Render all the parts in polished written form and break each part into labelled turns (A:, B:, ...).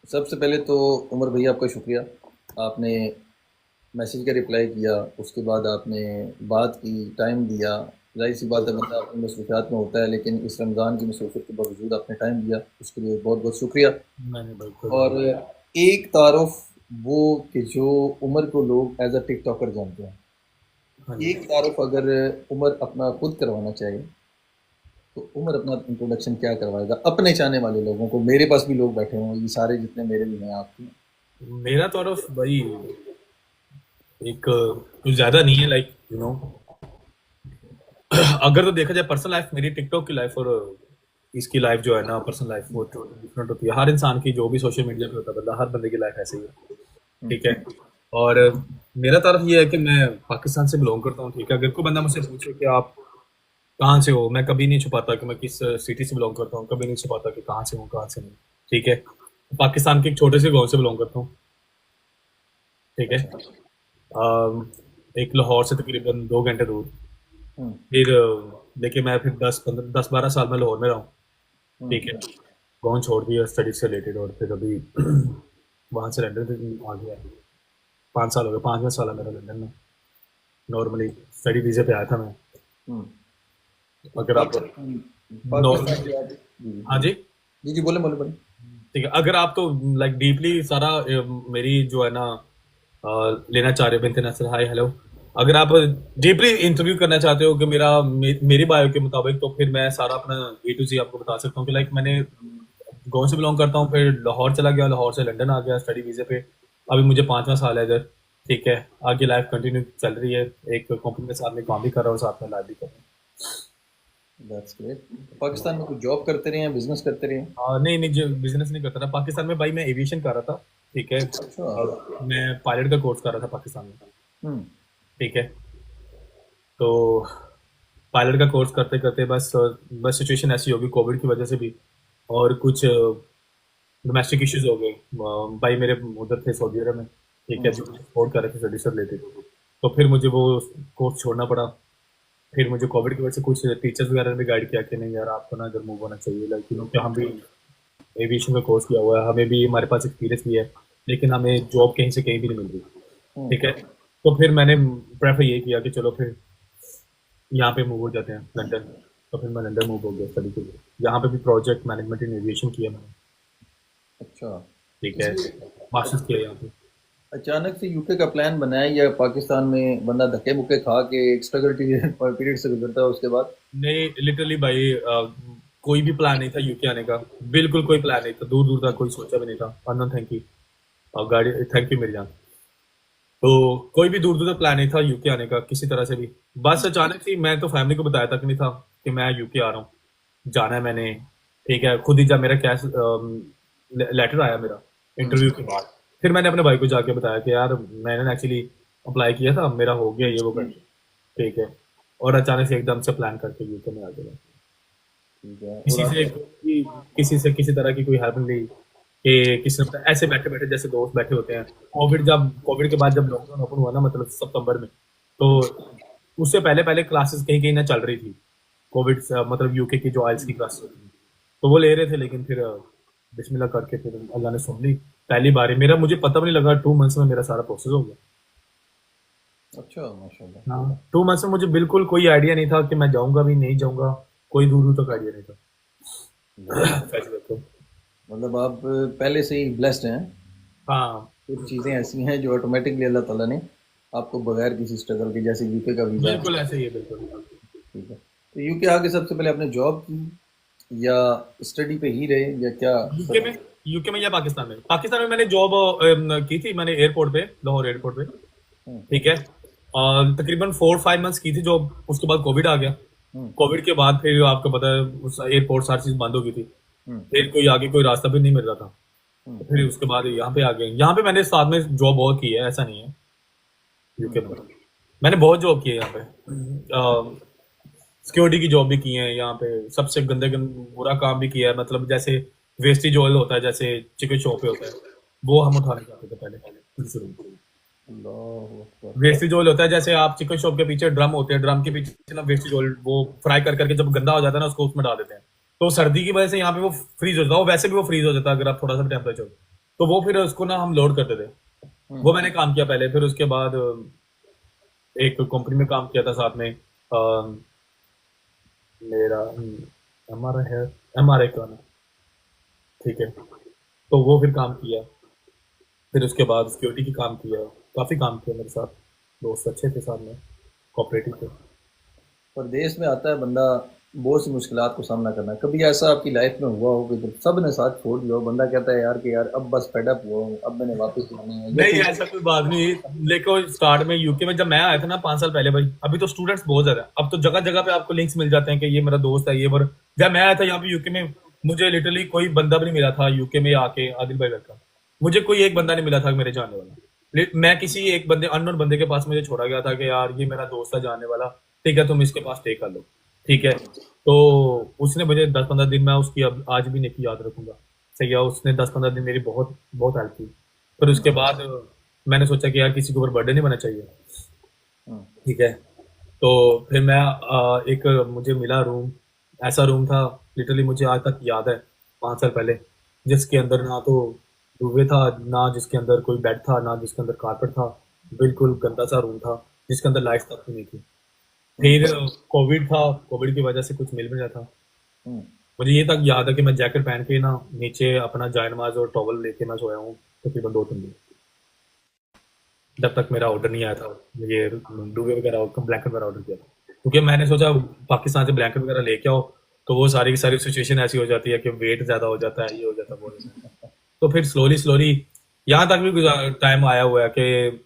A: सबसे पहले तो उमर भैया आपका शुक्रिया। आपने मैसेज का रिप्लाई किया, उसके बाद आपने बात की, टाइम दिया। ज़ाहिर सी बात है, बंदा अपनी मसरूफियात में होता है, लेकिन इस रमज़ान की मसरूफियत के बावजूद आपने टाइम दिया, उसके लिए बहुत बहुत शुक्रिया।
B: मैंने भाई कोई बात
A: और एक तारुफ वो कि जो उमर को लोग एज अ टिकटॉकर जानते हैं,
B: नहीं। हाँ जी।
A: एक तारुफ अगर उमर अपना खुद करवाना चाहे तो उमर अपना इंट्रोडक्शन क्या करवाएगा अपने चाहने वाले लोगों को? मेरे पास भी लोग बैठे हों, ये सारे जितने मेरे भी हैं आपके।
B: मेरा तो भाई एक कुछ ज्यादा नहीं है, लाइक अगर तो देखा जाए पर्सनल लाइफ, मेरी टिकटॉक की लाइफ और इसकी लाइफ जो है ना, पर्सनल लाइफ वो डिफरेंट होती है। हर इंसान की जो भी सोशल मीडिया पे होता है बंदा, हर बंदे की लाइफ ऐसे ही है।
A: हम्म,
B: ठीक है। और मेरा तरफ ये है कि मैं पाकिस्तान से बिलोंग करता हूँ। ठीक है, अगर कोई बंदा मुझसे पूछे कि आप कहाँ से हो, मैं कभी नहीं छुपाता कि मैं किस सिटी से बिलोंग करता हूँ, कभी नहीं छुपाता कि कहाँ से हूँ कहाँ से नहीं। ठीक है। पाकिस्तान के एक छोटे से गांव से बिलोंग करता हूँ। ठीक है।
A: अच्छा।
B: अम, एक लाहौर से तकरीबन 2 घंटे दूर।
A: हम्म,
B: फिर देखिए मैं फिर 10-12 साल में लाहौर में रहा हूँ। ठीक है।
A: हम्म।
B: गाँव छोड़ दिया स्टडीज से रिलेटेड, और फिर अभी वहाँ से लंदन आ गया। 5 साल हो गए, 5वां साल है मेरा लंदन में। नॉर्मली स्टडी वीजे पे आया था मैं।
A: हम्म। तो
B: अगर आप
A: पाकिस्तान पाकिस्तान
B: नॉर्मली,
A: से आप। जी जी
B: हाँ जी,
A: जी जी, बोले बोले बोले।
B: ठीक है। अगर आप तो लाइक डीपली सारा मेरी जो है ना लेना चाह रहे हो इंटरनेशनल हाय हेलो, अगर आप डीपली इंटरव्यू करना चाहते हो कि मेरी बायो के मुताबिक, तो फिर मैं सारा अपना A to Z आपको बता सकता हूँ कि लाइक मैंने गाँव से बिलोंग करता हूँ, फिर लाहौर चला गया, लाहौर से लंदन आ गया स्टडी वीजे पे। अभी मुझे 5वां साल है इधर। ठीक है। आगे लाइफ कंटिन्यू चल रही है। एक कंपनी के साथ में काम भी कर रहा हूँ, साथ में लाइफ भी कर रहा हूँ।
A: That's great. पाकिस्तान में कुछ जॉब करते रहे हैं, बिजनेस करते रहे हैं?
B: नहीं नहीं, जो बिजनेस नहीं करता था पाकिस्तान में भाई, मैं एविएशन कर रहा था। ठीक है।
A: अच्छा।
B: मैं पायलट का कोर्स कर रहा था पाकिस्तान में।
A: हम्म,
B: ठीक है। तो पायलट का कोर्स करते करते बस बस सिचुएशन ऐसी होगी कोविड की वजह से भी, और कुछ डोमेस्टिक इश्यूज हो गए। भाई मेरे उधर थे सऊदी अरब में। ठीक है,
A: हम्म,
B: जो मुझे सपोर्ट कर रहे थे स्टडी से रिलेटेड। तो फिर मुझे वो कोर्स छोड़ना पड़ा। फिर मुझे कोविड की वजह से कुछ टीचर्स वगैरह ने भी गाइड किया कि नहीं यार, आपको ना इधर मूव होना चाहिए, लाइक कि हम भी एविएशन का कोर्स किया हुआ है, हमें भी हमारे पास एक्सपीरियंस भी है, लेकिन हमें जॉब कहीं से कहीं भी नहीं मिल रही।
A: हम्म।
B: ठीक है। तो फिर मैंने प्रेफर ये किया कि चलो फिर यहाँ पे मूव हो जाते हैं लंदन। तो फिर मैं लंदन मूव हो गया स्टडी के लिए। यहाँ पे भी प्रोजेक्ट मैनेजमेंट इन एविएशन किया मैंने।
A: अच्छा।
B: ठीक है।
A: इसलिए
B: मास्टर्स किया यहाँ पे।
A: अचानक से यूके का प्लान बनाया, या पाकिस्तान में बंदा धक्के मुक्के खा के एक स्ट्रगल पीरियड से गुजरता है उसके बाद?
B: नहीं, लिटरली भाई कोई भी प्लान नहीं था यूके आने का। बिल्कुल कोई प्लान नहीं था, दूर दूर तक कोई सोचा भी नहीं था। अनंत थैंक यू। और गाड़ी थैंक यू मेरी जान। तो कोई भी दूर दूर तक प्लान नहीं था यूके आने का किसी तरह से भी। बस अचानक से मैं तो फैमिली को बताया तक नहीं था कि मैं यूके आ रहा हूँ, जाना है मैंने। ठीक है। खुद ही जब मेरा कैश लेटर आया मेरा
A: हम्म,
B: इंटरव्यू के बाद, फिर मैंने अपने भाई को जाके बताया कि यार मैंने एक्चुअली अप्लाई किया था, मेरा हो गया ये वो करके। ठीक है। और अचानक से एकदम से प्लान करके यूके में आ गया।
A: ठीक है। और
B: किसी से
A: आप?
B: किसी से किसी तरह की कोई हेल्प नहीं ली कि किसी ने ऐसे बैठे बैठे जैसे दोस्त बैठे होते हैं। कोविड के बाद जब लॉकडाउन ओपन हुआ ना, मतलब सितंबर में, तो उससे पहले पहले क्लासेस कहीं कहीं ना चल रही थी। कोविड से मतलब यूके की जो आइल्स की क्लासेस होती थी, तो वो ले रहे थे, लेकिन फिर बिस्मिल्लाह करके फिर अल्लाह ने सुन ली। पहली बार ही मेरा, मुझे पता भी नहीं लगा, 2 मंथ्स में मेरा सारा प्रोसेस हो गया।
A: अच्छा, माशाल्लाह।
B: हाँ, 2 मंथ्स में मुझे बिल्कुल कोई आइडिया नहीं था कि मैं जाऊंगा भी नहीं जाऊंगा। कोई दूर दूर तक आइडिया नहीं था।
A: बहुत।
B: सच बताऊं।
A: मतलब आप पहले से ही ब्लेस्ड हैं।
B: हाँ,
A: कुछ चीज़ें ऐसी हैं जो ऑटोमेटिकली अल्लाह ताला ने आपको बगैर किसी स्ट्रगल के, जैसे यूके का वीज़ा।
B: बिल्कुल ऐसे ही है, बिल्कुल।
A: ठीक है। तो यूके आके सबसे पहले आपने जॉब की, या स्टडी पे ही रहे, या क्या
B: यूके
A: सब?
B: में यूके में या पाकिस्तान में मैंने जॉब की थी मैंने एयरपोर्ट पे, लाहौर एयरपोर्ट पे।
A: हम्म,
B: ठीक है। तकरीबन 4-5 मंथ्स की थी जॉब, उसके बाद कोविड आ गया।
A: हम्म,
B: कोविड के बाद फिर आपको पता है उस एयरपोर्ट सारी चीज बंद हो गई थी।
A: हम्म,
B: फिर कोई आगे कोई रास्ता भी नहीं मिल रहा था।
A: हम्म,
B: तो फिर उसके बाद यहाँ पे आ गए। यहाँ पे मैंने साथ में जॉब बहुत की है, ऐसा नहीं है। यूके में
A: हम्म।
B: मैंने बहुत जॉब की है यहाँ पे। सिक्योरिटी की जॉब भी की है यहाँ पे, सबसे बुरा काम भी किया है, मतलब जैसे वेस्टेज ऑयल होता है, जैसे चिकन शॉप पे होता है, वो हम उठाने जाते थे पहले शुरू में।
A: अल्लाह अकबर।
B: वेस्टेज ऑयल होता है, जैसे आप चिकन शॉप के पीछे ड्रम होते हैं, ड्रम के पीछे ना वेस्टेज ऑयल वो फ्राई कर करके जब गंदा हो जाता है ना, उसको उसमें डाल देते हैं। तो सर्दी की वजह से यहाँ पे वो फ्रीज हो जाता है, वैसे भी वो फ्रीज हो जाता है अगर आप थोड़ा सा टेम्परेचर। तो वो फिर उसको ना हम लोड करते थे। वो मैंने काम किया पहले, फिर उसके बाद एक कंपनी में काम किया था साथ में। मेरा हमारा है MRI का ना, ठीक है। तो वो फिर काम किया, फिर उसके बाद सिक्योरिटी की काम किया, काफ़ी काम किया मेरे साथ। दोस्त अच्छे थे साथ में, कोऑपरेटिव थे।
A: परदेश में आता है बंदा, बहुत सी मुश्किलात को सामना करना है। कभी ऐसा आपकी लाइफ में हुआ हो कि जब सब ने साथ छोड़ दिया हो, बंदा कहता है यार कि यार अब बस फेड अप हुआ हूँ, अब मैंने वापस जाना है, या
B: नहीं,
A: कोई?
B: ऐसा कोई बात नहीं। लेकिन स्टार्ट में यूके में जब मैं आया था ना 5 साल पहले, भाई अभी तो स्टूडेंट्स बहुत ज्यादा है। अब तो जगह जगह पे आपको लिंक्स मिल जाते हैं कि ये मेरा दोस्त है, ये पर जब मैं आया था यहाँ पे यूके में, मुझे लिटरली कोई बंदा भी नहीं मिला था यूके में आके, आदिल भाई का मुझे कोई एक बंदा नहीं मिला था मेरे जानने वाला। मैं किसी एक बंदे, अननोन बंदे के पास मुझे छोड़ा गया था कि यार ये मेरा दोस्त है जानने वाला, ठीक है तुम इसके पास स्टे कर लो, ठीक है। तो उसने मुझे 10-15 दिन, मैं उसकी अब आज भी नेकी याद रखूंगा, सही है। उसने 10-15 दिन मेरी बहुत बहुत हेल्प की। फिर उसके बाद मैंने सोचा कि यार किसी के ऊपर बर्डन नहीं बनना चाहिए,
A: हम्म,
B: ठीक है। तो फिर मैं एक मुझे मिला रूम, ऐसा रूम था, लिटरली मुझे आज तक याद है, 5 साल पहले, जिसके अंदर ना तो दुबे था, ना जिसके अंदर कोई बेड था, ना जिसके अंदर कारपेट था। बिल्कुल गंदा सा रूम था, जिसके अंदर लाइट तक भी नहीं थी। फिर कोविड था, कोविड की वजह से कुछ मिल भी नहीं रहा था।
A: हम्म,
B: मुझे ये तक याद है कि मैं जैकेट पहन के ना नीचे अपना जायनमाज और टॉवल लेके मैं सोया हूँ तकरीबन 2-3 दिन, जब तक मेरा ऑर्डर नहीं आया था। ये डूबे वगैरह ब्लैंकेट वगैरह ऑर्डर किया था, क्योंकि मैंने सोचा पाकिस्तान से ब्लैंकेट वगैरह लेके आओ तो वो सारी की सारी सिचुएशन ऐसी हो जाती है कि वेट ज्यादा हो जाता है, ये हो जाता है, वो हो जाता है। तो फिर स्लोली स्लोली यहाँ तक भी टाइम आया हुआ है कि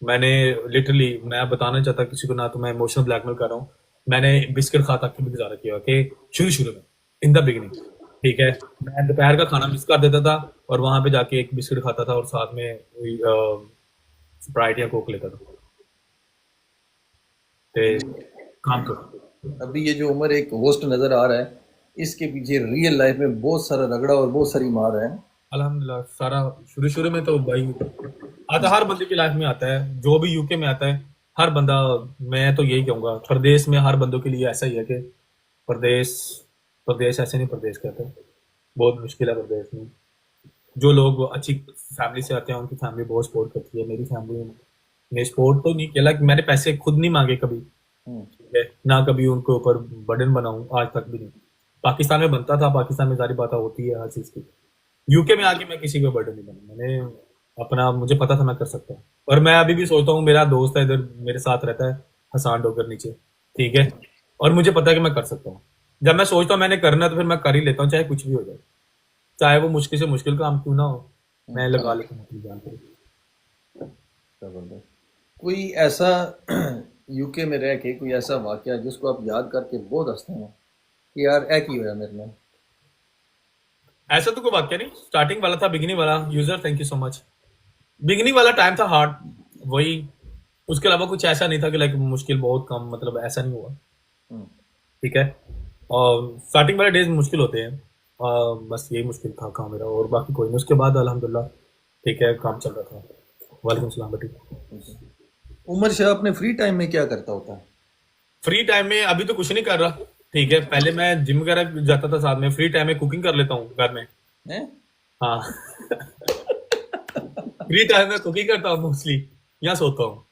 B: मैंने लिटरली, मैं बताना चाहता किसी को ना, तो मैं इमोशनल ब्लैकमेल कर रहा हूँ। मैंने बिस्किट खा तक के भी गुजारा किया कि शुरू शुरू में, इन द बिगिनिंग, ठीक है, मैं दोपहर का खाना मिस कर देता था और वहां पे जाके एक बिस्किट खाता था और साथ में स्प्राइट या कोक लेता था, ते काम करो।
A: अभी ये जो उम्र एक होस्ट नजर आ रहा है, इसके पीछे रियल लाइफ में बहुत सारा रगड़ा और बहुत सारी मार है।
B: अल्हम्दुलिल्लाह सारा शुरू शुरू में तो भाई आता, हर बंदे की लाइफ में आता है, जो भी यूके में आता है, हर बंदा। मैं तो यही कहूंगा प्रदेश में हर बंदों के लिए ऐसा ही है कि प्रदेश, प्रदेश ऐसे नहीं प्रदेश कहते, बहुत मुश्किल है प्रदेश में। जो लोग अच्छी फैमिली से आते हैं उनकी फैमिली बहुत सपोर्ट करती है। मेरी फैमिली ने सपोर्ट तो नहीं किया, मैंने पैसे खुद नहीं मांगे कभी,
A: हम्म,
B: ठीक है, ना कभी उनके ऊपर बर्डन बनाऊं, आज तक भी नहीं। पाकिस्तान में बनता था, पाकिस्तान में सारी बातें होती है हर चीज की। यूके में आके मैं किसी का बर्डन नहीं बना, मैंने अपना, मुझे पता था मैं कर सकता हूँ। और मैं अभी भी सोचता हूँ, मेरा दोस्त है इधर मेरे साथ रहता है, हसान डोगर नीचे, ठीक है, और मुझे पता है कि मैं कर सकता हूँ। जब मैं सोचता हूँ मैंने करना है तो फिर मैं कर ही लेता हूँ, चाहे कुछ भी हो जाए, चाहे वो मुश्किल से मुश्किल काम क्यों ना हो, मैं लगा लेता हूँ अपनी जान पर।
A: जबरदस्त। कोई ऐसा यूके में रह के कोई ऐसा वाकया जिसको आप याद करके बहुत हंसते हैं कि यार ऐ की होया मेरे में?
B: ऐसा तो कोई वाक्य नहीं, स्टार्टिंग वाला था, बिगिनिंग वाला। User thank you so much. Beginning वाला टाइम था हार्ड, वही। उसके अलावा कुछ ऐसा नहीं था कि लाइक मुश्किल बहुत कम, मतलब ऐसा नहीं हुआ,
A: हम्म,
B: ठीक है। और स्टार्टिंग वाले डेज मुश्किल होते हैं, बस यही मुश्किल था काम मेरा, और बाकी कोई नहीं। उसके बाद अल्हम्दुलिल्लाह ठीक है, काम चल रहा था। वालेकुम सलाम बेटी।
A: ठीक है। उमर शाह अपने फ्री टाइम में क्या करता होता है?
B: फ्री टाइम में अभी तो कुछ नहीं कर रहा, ठीक है। पहले मैं जिम वगैरह जाता था साथ में, फ्री टाइम में कुकिंग कर लेता हूँ घर में।
A: हैं?
B: हाँ। फ्री टाइम में कुकिंग करता हूँ मोस्टली, या सोता हूँ।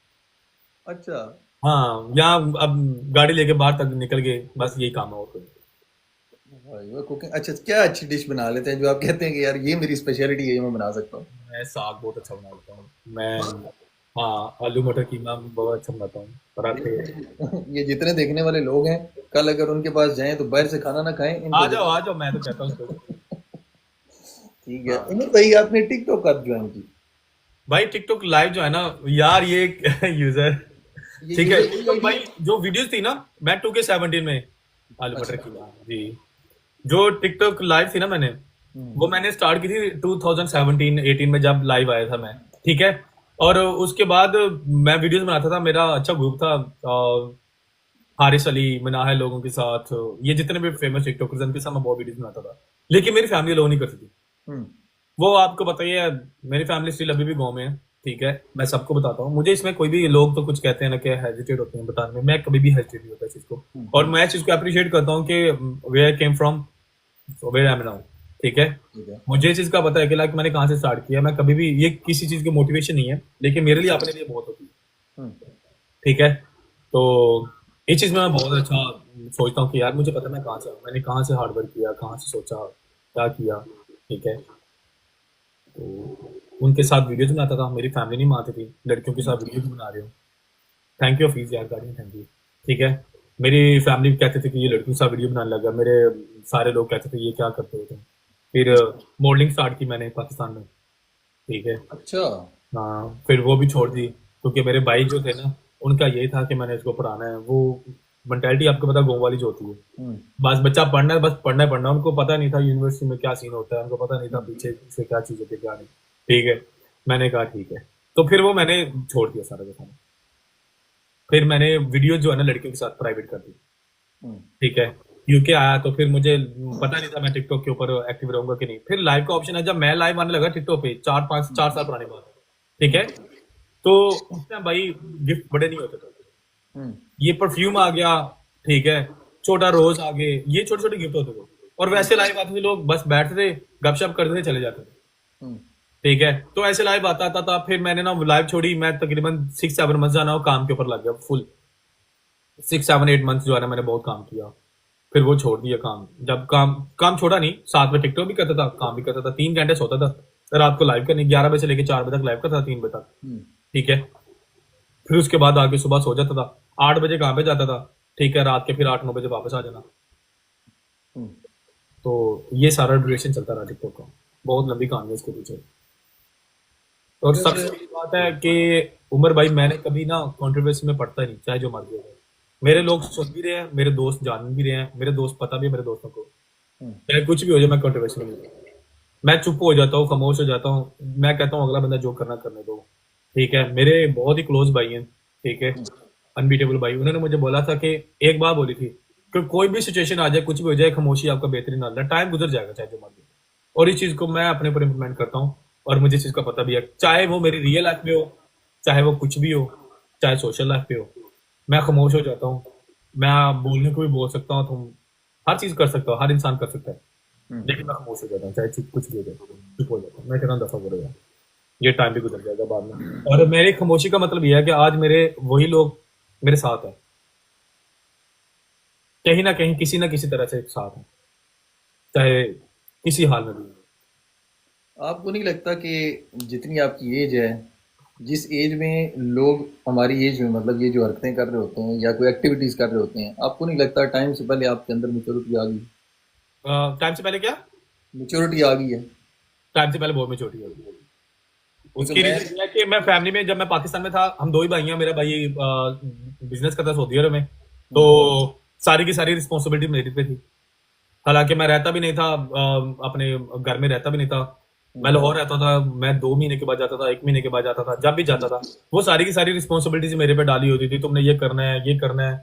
A: अच्छा।
B: हाँ, यहाँ अब गाड़ी लेके बाहर तक निकल गए, बस यही काम है और कोई।
A: भाई वो कुकिंग, अच्छा क्या अच्छी डिश बना लेते हैं जो आप कहते हैं कि यार ये मेरी स्पेशलिटी है, ये मैं बना सकता हूँ?
B: मैं साग बहुत अच्छा बना लेता हूँ मैं। हाँ, आलू मटर कीमा बहुत अच्छा बनाता हूँ, पराठे।
A: ये जितने देखने वाले लोग हैं, कल अगर उनके पास जाएं तो बाहर से खाना ना खाएं, इनको
B: आ जाओ, मैं तो कहता हूँ उसको।
A: ठीक है।
B: हाँ
A: उमर भाई आपने टिकटॉक कब ज्वाइन की?
B: भाई, टिकटॉक लाइव जो है ना यार, ये यूजर,
A: ये
B: ठीक है,
A: यूजर की
B: टिकटॉक
A: आईडी?
B: भाई जो वीडियोस थी ना, मैं 2K17 में, आलू मटर
A: अच्छा।
B: कीमा जी, जो टिकटॉक लाइव थी ना मैंने,
A: हम्म,
B: वो मैंने स्टार्ट की थी 2017-18 में, जब लाइव आया था मैं, ठीक है। और उसके बाद मैं वीडियोस बनाता था, मेरा अच्छा ग्रुप था, हारिस अली, मनाह लोगों के साथ, ये जितने भी फेमस टिकटॉकर्स हैं उनके साथ मैं बहुत वीडियोस बनाता था। लेकिन मेरी फैमिली अलाउ नहीं करती थी।
A: हम्म,
B: वो आपको बताइए, मेरी फैमिली स्टिल अभी भी गाँव में है, ठीक है। मैं सबको बताता हूँ, मुझे इसमें कोई भी, लोग तो कुछ कहते हैं ना कि हेजिटेट होते हैं बताने में, मैं कभी भी हेजिटेट नहीं होता इस चीज को। और
A: हम्म,
B: मैं इस चीज को अप्रिशिएट करता हूँ कि where I came from, where I am now, ठीक है।
A: ठीक है।
B: मुझे इस चीज का पता है कि लाइक मैंने कहाँ से स्टार्ट किया, मैं कभी भी ये किसी चीज की मोटिवेशन नहीं है, लेकिन मेरे लिए अपने लिए बहुत होती है।
A: हम्म।
B: ठीक है। तो इस चीज में मैं बहुत अच्छा सोचता हूँ कि यार मुझे पता है मैं कहाँ से मैंने कहाँ से हार्डवर्क किया, कहाँ से सोचा, क्या किया। ठीक है। तो उनके साथ वीडियोज बनाता था, मेरी फैमिली नहीं मानती थी, लड़कियों के साथ वीडियोज बना रहे हो। थैंक यू हफीज यार, गाड़ी थैंक यू। ठीक है। मेरी फैमिली कहते थे कि ये लड़कियों के साथ वीडियो बनाने लगा, मेरे सारे लोग कहते थे ये क्या करते हो तुम। फिर मॉडलिंग स्टार्ट की मैंने पाकिस्तान में। ठीक है।
A: अच्छा।
B: हाँ, फिर वो भी छोड़ दी क्योंकि मेरे भाई जो थे ना, उनका ये था कि मैंने इसको पढ़ाना है। वो मेंटेलिटी आपको पता गाँव वाली जो होती है,
A: हम्म।
B: बस बच्चा पढ़ना है, बस पढ़ना है पढ़ना है। उनको पता नहीं था यूनिवर्सिटी में क्या सीन होता है, उनको पता नहीं था
A: हम्म।
B: पीछे से क्या चीज़ होती है क्या नहीं। ठीक है। मैंने कहा ठीक है, तो फिर वो मैंने छोड़ दिया सारा का सारा। फिर मैंने वीडियो जो है ना लड़कियों के साथ प्राइवेट कर दी।
A: हम्म।
B: ठीक है। यूके आया तो फिर मुझे पता नहीं था मैं टिकटॉक के ऊपर एक्टिव रहूंगा कि नहीं। फिर लाइव का ऑप्शन है, जब मैं लाइव आने लगा टिकटॉक पे, 4 साल पुरानी बात है। ठीक है। तो उस टाइम भाई गिफ्ट बड़े नहीं होते थे,
A: हम्म।
B: ये परफ्यूम आ गया। ठीक है। छोटा रोज आ गए, ये छोटे छोटे गिफ्ट होते थे। और वैसे लाइव आते थे लोग, बस बैठते थे, गपशप करते थे, चले जाते थे।
A: हम्म।
B: ठीक है। तो ऐसे लाइव आता था। फिर मैंने ना लाइव छोड़ी, मैं तकरीबन 6-7 मंथ जाना हो काम के ऊपर लग गया फुल। 6-7-8 मंथ जो है ना मैंने बहुत काम किया। फिर वो छोड़ दिया काम। जब काम काम छोड़ा नहीं, साथ में टिकटॉक भी करता था, काम भी करता था, 3 घंटे सोता था रात को लाइव करनी, 11 बजे से लेकर 4 बजे तक लाइव करता था, 3 बजे तक।
A: हम्म।
B: ठीक है। फिर उसके बाद आके सुबह सो जाता था, 8 बजे काम पे जाता था। ठीक है। रात के फिर 8-9 बजे वापस आ जाना।
A: हम्म।
B: तो ये सारा ड्यूरेशन चलता रहा टिकटॉक का। बहुत लंबी कहानी है इसके पीछे। और
A: अगर
B: सबसे बड़ी बात है कि उमर भाई, मैंने कभी ना कंट्रोवर्सी में पड़ता ही नहीं, चाहे जो मर्जी हो जाए। मेरे लोग सुन भी रहे हैं, मेरे दोस्त जान भी रहे हैं, मेरे दोस्त पता भी है मेरे दोस्तों को,
A: हम्म।
B: चाहे कुछ भी हो जाए मैं कंट्रोवर्सी में नहीं करता। मैं चुप हो जाता हूँ, खामोश हो जाता हूँ। मैं कहता हूँ अगला बंदा जो करना करने दो। ठीक है। मेरे बहुत ही क्लोज भाई हैं। ठीक है। अनबीटेबल भाई, उन्होंने मुझे बोला था कि एक बात बोली थी कि कोई भी सिचुएशन आ जाए, कुछ भी हो जाए, खामोशी आपका बेहतरीन हाल है, टाइम गुजर जाएगा चाहे जो मर्जी। और इस चीज को मैं अपने ऊपर इम्प्लीमेंट करता हूँ। और मुझे इस चीज का पता भी है, चाहे वो मेरी रियल लाइफ में हो, चाहे वो कुछ भी हो, चाहे सोशल लाइफ पे हो, मैं खामोश हो जाता हूँ। मैं बोलने को भी बोल सकता हूँ, तुम हर चीज कर सकता हूँ, हर इंसान कर सकता है,
A: हम्म।
B: लेकिन मैं खामोश हो जाता हूँ, चाहे कुछ भी हो जाए, चुप हो जाता हूँ। मैं कहना दफा करेगा, ये टाइम भी गुजर जाएगा बाद में। और मेरी खामोशी का मतलब यह है कि आज मेरे वही लोग मेरे साथ हैं, कहीं ना कहीं किसी ना किसी तरह से साथ हैं, चाहे किसी हाल में भी।
A: आपको नहीं लगता कि जितनी आपकी एज है, जिस एज में लोग हमारी एज में, मतलब ये जो हरकतें कर रहे होते हैं या कोई एक्टिविटीज कर रहे होते हैं, आपको नहीं लगता टाइम से पहले आपके अंदर मेच्योरिटी आ गई?
B: टाइम से पहले क्या?
A: मेच्योरिटी आ गई है?
B: टाइम से पहले बहुत मेच्योरिटी हो गई।
A: क्योंकि
B: उसकी
A: मैं।
B: रीजन ये है कि मैं फैमिली में, जब मैं पाकिस्तान में था, हम दो ही भाई हैं। मेरा भाई बिजनेस करता सऊदी अरब में, तो
A: हम्म।
B: सारी की सारी रिस्पॉन्सिबिलिटी मेरी पे थी। हालांकि मैं रहता भी नहीं था, अपने घर में रहता भी नहीं था। मैं
A: हम्म।
B: लाहौर रहता था। मैं 2 महीने के बाद जाता था, 1 महीने के बाद जाता था, जब भी जाता था वो सारी की सारी रिस्पॉन्सिबिलिटीज मेरे पे डाली होती थी। तुमने ये करना है, ये करना है,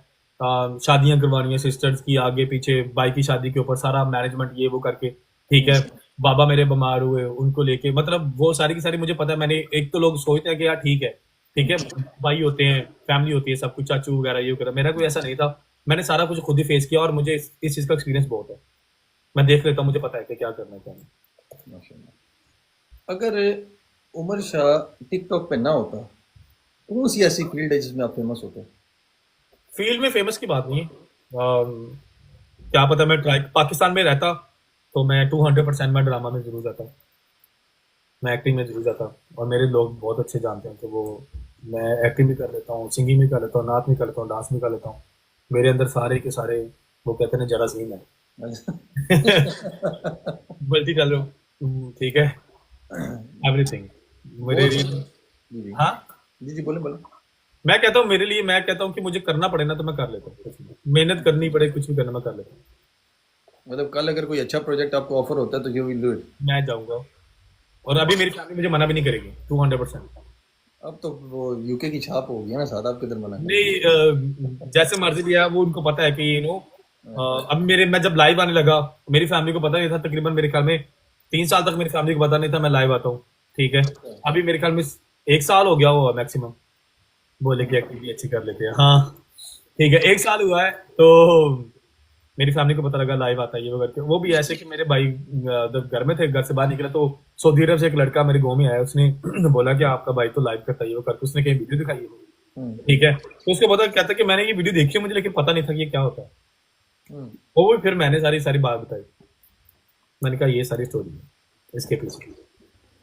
B: शादियां करवानी है सिस्टर्स की, आगे पीछे भाई की शादी के ऊपर सारा मैनेजमेंट ये वो करके। ठीक है। बाबा मेरे बीमार हुए, उनको लेके, मतलब वो सारी की सारी मुझे पता है। मैंने, एक तो लोग सोचते हैं कि यार ठीक है, ठीक है, भाई होते हैं, फैमिली होती है, सब कुछ, चाचू वगैरह ये वगैरह, मेरा कोई ऐसा नहीं था। मैंने सारा कुछ खुद ही फेस किया और मुझे इस चीज का एक्सपीरियंस बहुत है। मैं देख लेता हूँ, मुझे पता है कि क्या करना है क्या नहीं।
A: माशाल्लाह। अगर उमर शाह टिकटॉक पे ना होता, कौन सी ऐसी फील्ड है जिसमें आप फेमस होते?
B: फील्ड में फेमस की बात नहीं है। क्या पता, मैं ट्राई पाकिस्तान में रहता तो मैं 200% मैं ड्रामा में जरूर जाता, मैं एक्टिंग में जरूर जाता। और मेरे लोग बहुत अच्छे जानते हैं कि वो, मैं एक्टिंग भी कर लेता हूँ, सिंगिंग भी कर लेता हूँ, नाच भी कर लेता हूँ, डांस भी कर लेता हूँ। मेरे अंदर सारे के सारे, वो कहते हैं ना, जरासीम है। Multi talent. ठीक है। एवरीथिंग मेरे
A: बहुत
B: लिए।
A: जी जी।
B: हाँ,
A: जी जी, बोले बोले।
B: मैं कहता हूँ मेरे लिए, मैं कहता हूँ कि मुझे करना पड़े ना तो मैं कर लेता हूँ, कुछ भी मेहनत करनी पड़े, कुछ भी करना मैं कर लेता हूँ।
A: मतलब कल अगर कोई अच्छा प्रोजेक्ट आपको ऑफर होता है तो यू विल डू इट?
B: मैं जाऊंगा। और अभी मेरी फैमिली मुझे मना भी नहीं करेगी, 200%।
A: अब तो वो यूके की छाप हो गई है ना, साथ आप किधर मना
B: नहीं,
A: करेंगे?
B: जैसे मर्जी भी है, वो उनको पता है कि अब मेरे, मैं जब लाइव आने लगा, मेरी फैमिली को पता नहीं था। तकरीबन मेरे ख्याल में 3 साल तक मेरी फैमिली को पता नहीं था मैं लाइव आता हूँ। ठीक है। अभी मेरे ख्याल में 1 साल हो गया हुआ मैक्सिमम, बोले कि एक्टिंग भी अच्छी कर लेते हैं। हाँ, ठीक है, 1 साल हुआ है। तो मेरी फैमिली को पता लगा लाइव आता है ये वो करके। वो भी ऐसे कि मेरे भाई जब घर में थे, घर से बाहर निकले तो सऊदी अरब से एक लड़का मेरे गाँव में आया, उसने बोला कि आपका भाई तो लाइव करता है ये वो करके, उसने कहीं वीडियो दिखाई है।
A: हम्म,
B: ठीक है, तो उसके बाद कहता कि मैंने ये वीडियो देखी है मुझे, लेकिन पता नहीं था कि ये क्या होता है।
A: हम्म।
B: वो भी फिर मैंने सारी सारी बात बताई, मैंने कहा ये सारी स्टोरी है इसके पीछे।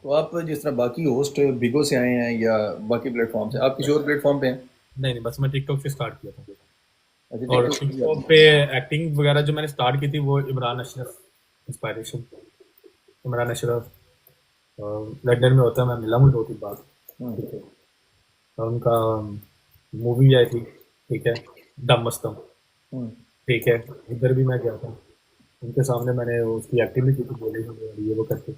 A: तो आप जिस तरह बाकी होस्ट बिगो से आए हैं या बाकी प्लेटफॉर्म से, आप किसी और प्लेटफॉर्म पे हैं?
B: नहीं नहीं, बस मैं टिकटॉक से स्टार्ट किया था।
A: अच्छा,
B: और
A: टिकटॉक पे भी
B: टिकटॉक
A: आपने?
B: पे एक्टिंग वगैरह जो मैंने स्टार्ट की थी वो इमरान अशरफ इंस्पायरेशन, इमरान अशरफ लंदन में होता है, मैं मिला हूँ 2-3 बार।
A: हम्म,
B: ठीक है, और उनका मूवी आई थी, ठीक है, दम मस्तम,
A: हम्म।
B: ठीक है, इधर भी मैं गया था, उनके सामने मैंने उसकी एक्टिंग भी की थी, बोले ये वो करके।